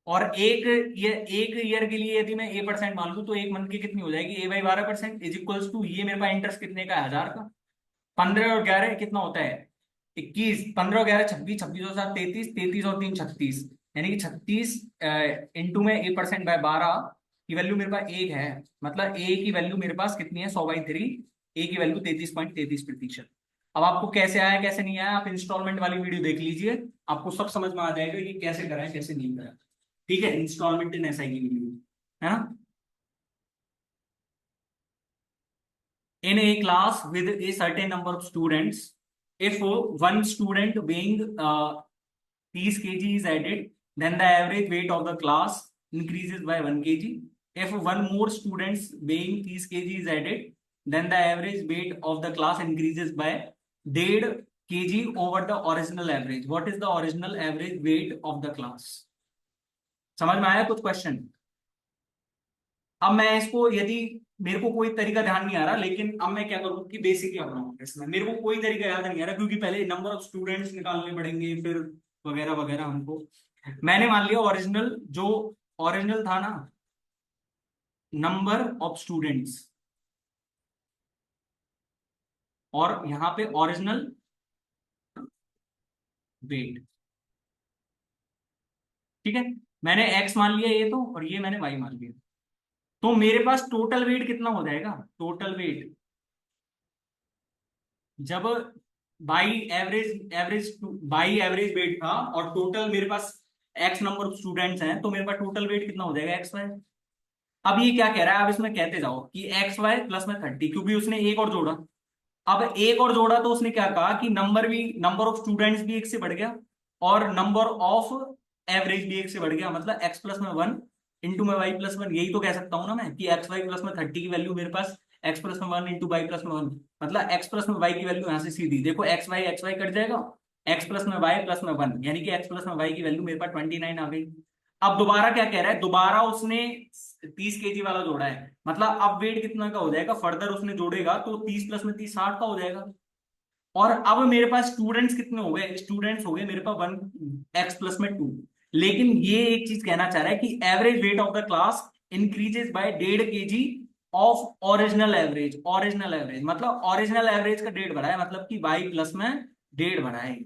और एक ईयर के लिए यदि मैं A% मान लूं तो 1 मंथ की कितनी हो जाएगी, A/12% इज इक्वल्स टू, ये मेरे पास इंटरेस्ट कितने का है, 1,000 का। 15 और 11 कितना होता है, 21। 15 और 11 26, 26 और 7 33, 33 और 3 36, यानी कि 36 इंटू में A%/12 की वैल्यू मेरे पास 1 है। मतलब ए की वैल्यू मेरे पास कितनी है, 100/3। ए की वैल्यू 33.33%। अब आपको कैसे आया कैसे नहीं आया, आप इंस्टॉलमेंट वाली वीडियो देख लीजिए, आपको सब समझ में आ जाएगा कि कैसे करा है कैसे नहीं करा। ठीक है, इंस्टॉलमेंट इन एसआई की वीडियो है ना। In a class with a certain number of students, if one student weighing 30 kg is added, then the average weight of the class increases by 1 kg. If one more students weighing 30 kg is added, then the average weight of the class increases by 1.5 kg over the original average. What is the original average weight of the class? समझ में आया कुछ क्वेश्चन? अब मैं इसको, यदि मेरे को कोई तरीका ध्यान नहीं आ रहा, लेकिन अब मैं क्या करूँ कि बेसिक ही अपनाऊंगा इसमें। मेरे को कोई तरीका याद नहीं आ रहा, क्योंकि पहले नंबर ऑफ स्टूडेंट्स निकालने पड़ेंगे, फिर वगैरह वगैरह हमको। मैंने मान लिया ओरिजिनल, जो ओरिजिनल था ना, नंबर ऑफ स्टूडेंट्स, और यहाँ पे ओरिजिनल वेट। ठीक है, मैंने एक्स मान लिया ये तो, और ये मैंने वाई मान लिया। तो मेरे पास टोटल वेट कितना हो जाएगा? टोटल वेट जब बाई एवरेज वेट था, और टोटल मेरे पास एक्स नंबर ऑफ स्टूडेंट्स हैं, तो मेरे पास टोटल वेट कितना हो जाएगा? X y. अब ये क्या कह रहा है? अब इसमें कहते जाओ कि एक्स वाई प्लस में 30, क्योंकि उसने एक और जोड़ा। अब एक और जोड़ा तो उसने क्या कहा कि नंबर ऑफ स्टूडेंट्स भी एक से बढ़ गया, और नंबर ऑफ एवरेज भी एक से बढ़ गया। मतलब एक्स प्लस में 1 इंटू में वाई प्लस 1, यही तो कह सकता हूं ना मैं कि एक्स वाई प्लस में 30 की वैल्यू मेरे पास एक्स प्लस में 1 इंटू वाई प्लस में 1। मतलब एक्स प्लस में वाई की वैल्यू यहां से सीधी देखो, एक्स वाई कट जाएगा, एक्स प्लस में वाई प्लस में 1, यानी कि एक्स प्लस में वाई की वैल्यू मेरे पास 29 आ गई। अब दोबारा क्या कह रहा है? दोबारा उसने 30 kg वाला जोड़ा है, मतलब अब वेट कितना का हो जाएगा? फर्दर उसने जोड़ेगा तो 30 प्लस में 30 60 का हो जाएगा। और अब मेरे पास स्टूडेंट्स कितने हो गए? स्टूडेंट्स हो गए मेरे पास 1 x+2। लेकिन ये एक चीज कहना चाह रहा है कि average weight of the class increases by 1.5 kg of original average मतलब ओरिजिनल एवरेज का 1.5 बढ़ा है, मतलब कि y प्लस में 1.5 बढ़ा है।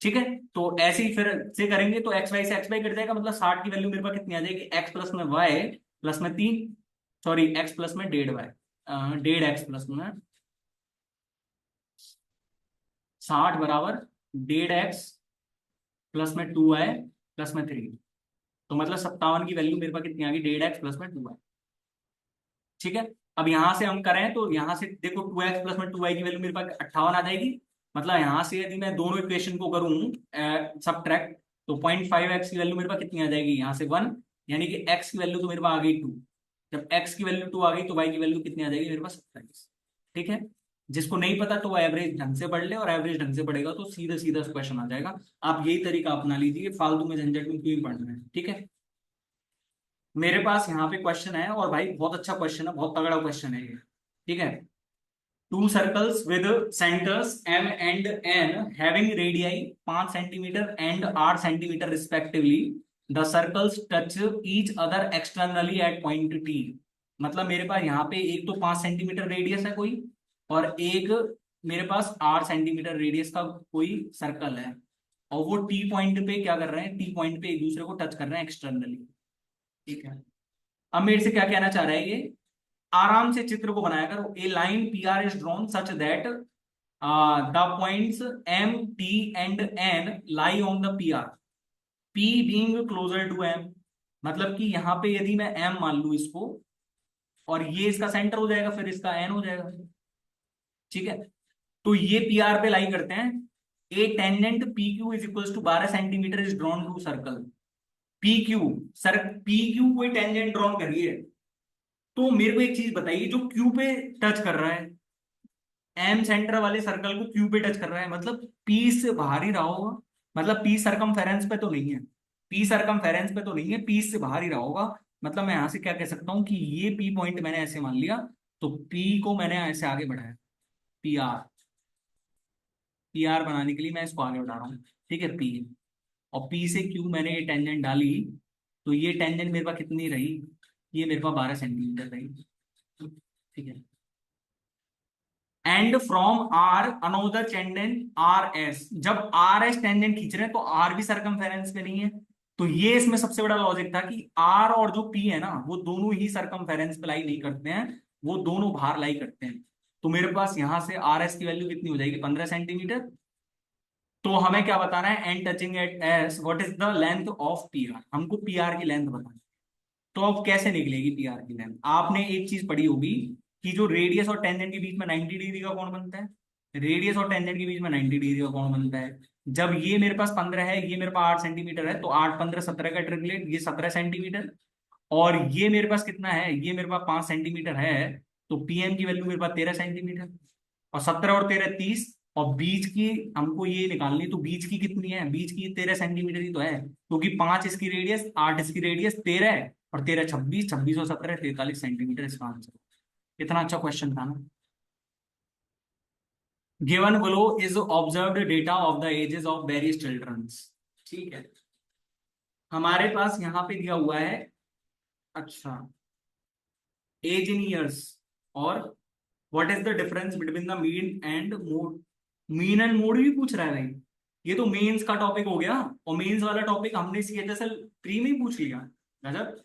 ठीक है, तो ऐसे ही फिर से करेंगे तो एक्स वाई से एक्स वाई कट जाएगा, मतलब 60 की वैल्यू मेरे पास कितनी आ जाएगी? एक्स प्लस में वाई प्लस में 3, सॉरी एक्स प्लस में 1.5 y, 1.5 x प्लस में 60 बराबर 1.5 x प्लस में 2y प्लस में 3। तो मतलब 57 की वैल्यू मेरे पास कितनी आ गई? 1.5 x प्लस में 2y। ठीक है, अब यहां से हम करें तो यहां से देखो 2x प्लस में 2y की वैल्यू मेरे पास 58 आ जाएगी। मतलब यहां से यदि मैं दोनों इक्वेशन को करूं सबट्रैक्ट, तो 0.5x की वैल्यू मेरे पास कितनी आ जाएगी? यहां से 1, यानी कि x की वैल्यू तो मेरे पास आ गई 2। जब x की वैल्यू 2 आ गई तो y की वैल्यू कितनी आ जाएगी मेरे पास? 27। ठीक है, जिसको नहीं पता तो वो एवरेज ढंग से पढ़ ले, और एवरेज ढंग से पढ़ेगा तो सीधा सीधा क्वेश्चन आ जाएगा। आप यही तरीका अपना लीजिए, फालतू में झंझट में क्यों ही पढ़ना है। ठीक है, मेरे पास यहाँ पे क्वेश्चन है, और भाई बहुत अच्छा क्वेश्चन है, बहुत तगड़ा क्वेश्चन है ये। ठीक है, two circles with centres M and N having radii 5 centimetre and 8 centimetre respectively, the circles touch each other externally at point T. मतलब मेरे पास यहाँ पे एक तो 5 सेंटीमीटर रेडियस है कोई, और एक मेरे पास 8 सेंटीमीटर रेडियस का कोई सर्कल है, और वो टी पॉइंट पे क्या कर रहे हैं? टी पॉइंट पे एक दूसरे को टच कर रहे हैं एक्सटर्नली। ठीक है, अब मेरे से क्या कहना चाह रहा है ये? आराम से चित्र को बनाया करो। A line P R is drawn such that the points M T and N lie on the P R, P being closer to M. मतलब कि यहाँ पे यदि मैं एम मान लू इसको, और ये इसका सेंटर हो जाएगा, फिर इसका एन हो जाएगा। ठीक है, तो ये पी आर पे लाई करते हैं। A tangent P Q is equal to 12 centimetre is drawn to circle P Q. Sir P Q कोई टेंजेंट ड्रॉन करिए, तो मेरे को एक चीज बताइए, जो क्यू पे टच कर रहा है, एम सेंटर वाले सर्कल को क्यू पे टच कर रहा है, मतलब पी से बाहर ही रहा होगा। मतलब पी सरकमफेरेंस पे तो नहीं है, पी सरकमफेरेंस पे तो नहीं है, पी से बाहर ही रहा होगा। मतलब मैं यहां से क्या कह सकता हूं कि ये पी पॉइंट मैंने ऐसे मान लिया, तो पी को मैंने ऐसे आगे बढ़ाया, पी आर। पी आर बनाने के लिए मैं इसको आगे बढ़ा रहा हूँ। ठीक है, पी, और पी से क्यू मैंने ये टेंजेंट डाली, तो ये टेंजेंट मेरे पास कितनी रही? ये मेरे पास 12 सेंटीमीटर रही। ठीक है, and from R another tangent R S. जब आर एस टेंडेंट खींच रहे हैं तो आर भी सरकमफेरेंस पे नहीं है, तो ये इसमें सबसे बड़ा लॉजिक था कि आर और जो पी है ना, वो दोनों ही सरकमफेरेंस पे लाई नहीं करते हैं, वो दोनों बाहर लाई करते हैं। तो मेरे पास यहां से आर एस की वैल्यू कितनी हो जाएगी? 15 सेंटीमीटर। तो हमें क्या बताना है? And touching at S what is the length of P R, हमको पी आर की लेंथ बताना है। तो अब कैसे निकलेगी पी आर की लेंथ? आपने एक चीज पढ़ी होगी कि जो रेडियस और टेंजेंट के बीच में 90 डिग्री का कोण बनता है, रेडियस और टेंजेंट के बीच में 90 डिग्री का कोण बनता है। जब ये मेरे पास 15 है, ये मेरे पास 8 सेंटीमीटर है, तो 8 15 17 का ट्रिपलेट, ये 17 सेंटीमीटर। और ये मेरे पास कितना है? ये मेरे पास 5 सेंटीमीटर है, तो पीएम की वैल्यू मेरे पास 13 सेंटीमीटर, और 17 और 13 30, और बीच की हमको ये निकालनी, तो बीच की कितनी है, बीच की 13 सेंटीमीटर ही तो है, क्योंकि 5 इसकी रेडियस, 8 इसकी रेडियस, 13 है, और 13 26, 26 और 17 43 सेंटीमीटर इसका आंसर। कितना अच्छा क्वेश्चन था ना। Given below is observed data of the ages of various childrens. ठीक है, हमारे पास यहाँ पे दिया हुआ है, अच्छा, एज इन ईयर्स, और what is the difference between the mean and mode. Mean and mode भी पूछ रहा है भाई, ये तो मेंस का टॉपिक हो गया, और मेंस वाला टॉपिक हमने सीएचएसएल प्री में ही पूछ लिया। गजब।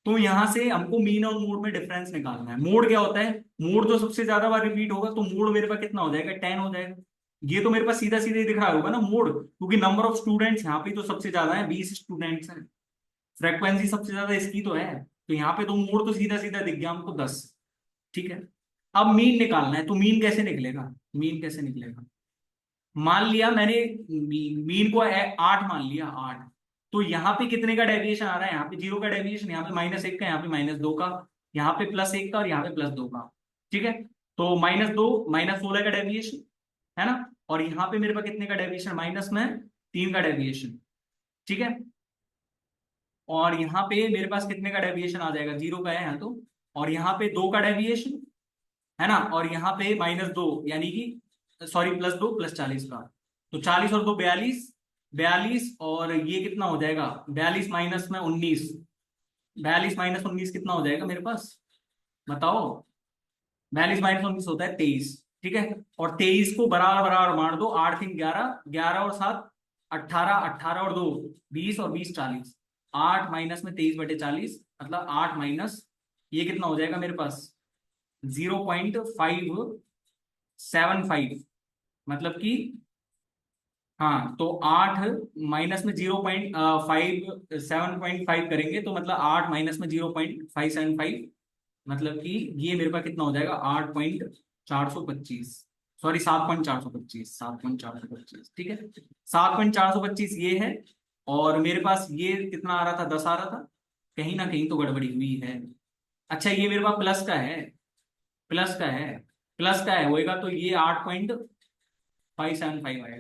तो यहां से हमको मीन और मोड में डिफरेंस निकालना है। मोड क्या होता है, मोड तो सबसे ज्यादा बार रिपीट होगा, तो मोड मेरे पास कितना हो जाएगा, 10 हो जाएगा। ये तो मेरे पास सीधा सीधा ही दिख रहा होगा ना मोड, क्योंकि नंबर ऑफ स्टूडेंट्स यहाँ पे तो सबसे ज्यादा है, 20 स्टूडेंट्स हैं, फ्रीक्वेंसी सबसे ज्यादा इसकी तो है, तो यहाँ पे तो मोड तो सीधा सीधा दिख गया हमको 10। ठीक है, अब मीन निकालना है, तो मीन कैसे निकलेगा, मीन कैसे निकलेगा। मान लिया मैंने मीन को 8 मान लिया, 8, तो यहाँ पे कितने का डेविएशन आ रहा है, यहाँ पे 0 का डेविएशन, यहाँ पे -1 का, यहाँ पे -2 का, यहाँ पे +1 का, और यहाँ पे +2 का। ठीक है, तो -2 -16 का डेविएशन है ना, और यहाँ पे मेरे पास कितने का डेविएशन, माइनस में 3 का डेविएशन। ठीक है, और यहाँ पे मेरे पास कितने का डेविएशन आ जाएगा, 0 का है यहाँ तो, और यहाँ पे 2 का डेविएशन है ना, और यहाँ पे -2, यानी कि सॉरी +2 +40 का, तो 40 और 2 42, 42, और ये कितना हो जाएगा, 42 माइनस में 19, 42 -19 कितना हो जाएगा मेरे पास, बताओ। 42 - 19 होता है 23। ठीक है, और 23 को बराबर बराबर मार दो, 8 3 11, 11 और 7 18, 18 और 2 20, और 20 40, 8 माइनस में 23/40, मतलब 8 माइनस, ये कितना हो जाएगा मेरे पास, 0.575, मतलब कि, हाँ, तो 8 माइनस में 0.5 करेंगे, तो मतलब 8 माइनस में 0.575, मतलब कि ये मेरे पास कितना हो जाएगा, 8.425, सॉरी 7.425, 7.425। ठीक है, 7.425 ये है, और मेरे पास ये कितना आ रहा था, 10 आ रहा था, कहीं ना कहीं तो गड़बड़ी हुई है। अच्छा, ये मेरे पास प्लस का है, प्लस का है, प्लस का है होएगा, तो ये 8.575 आएगा,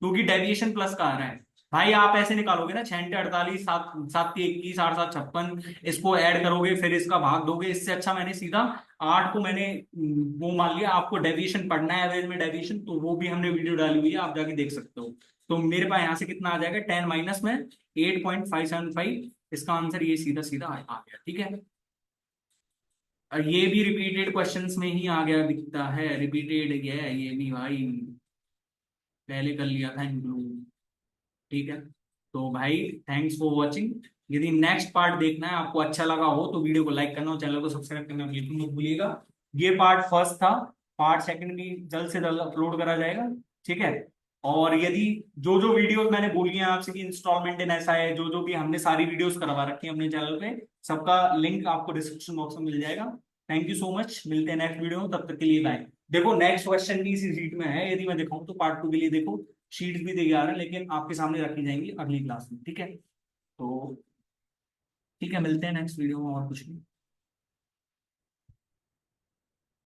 क्योंकि डेविएशन प्लस का आ रहा है। भाई आप ऐसे निकालोगे ना, 6 48, 7 7 21, 8 7 56, इसको ऐड करोगे, फिर इसका भाग दोगे, इससे अच्छा मैंने सीधा 8 को मैंने वो मान लिया। आपको डेविएशन पढ़ना है, एवरेज में डेविएशन, तो वो भी हमने वीडियो डाली हुई है, आप जाके देख सकते हो। तो मेरे पास यहाँ से कितना आ जाएगा, 10 माइनस में 8.575, इसका आंसर ये सीधा सीधा आ गया। ठीक है, और ये भी रिपीटेड क्वेश्चंस में ही आ गया, दिखता है रिपीटेड गया है ये भी भाई, पहले कर लिया था इंक्लूड। ठीक है, तो भाई थैंक्स फॉर वॉचिंग। यदि नेक्स्ट पार्ट देखना है, आपको अच्छा लगा हो, तो वीडियो को लाइक करना और चैनल को सब्सक्राइब करना बिल्कुल मत भूलिएगा। ये पार्ट फर्स्ट था, पार्ट सेकंड भी जल्द से जल्द अपलोड करा जाएगा। ठीक है, और यदि जो जो वीडियोस मैंने बोली हैं आपसे कि इंस्टॉलमेंट इन ऐसा है, जो जो भी हमने सारी वीडियोस करवा रखी है अपने चैनल पे, सबका लिंक आपको डिस्क्रिप्शन बॉक्स में मिल जाएगा। थैंक यू सो मच, मिलते हैं नेक्स्ट वीडियो में, तब तक के लिए बाय। देखो नेक्स्ट क्वेश्चन भी इसी शीट में है, यदि मैं दिखाऊं तो पार्ट 2 के लिए देखो शीट्स भी तैयार है, लेकिन आपके सामने रखी जाएंगी अगली क्लास में। ठीक है, तो ठीक है, मिलते हैं नेक्स्ट वीडियो में, और कुछ नहीं।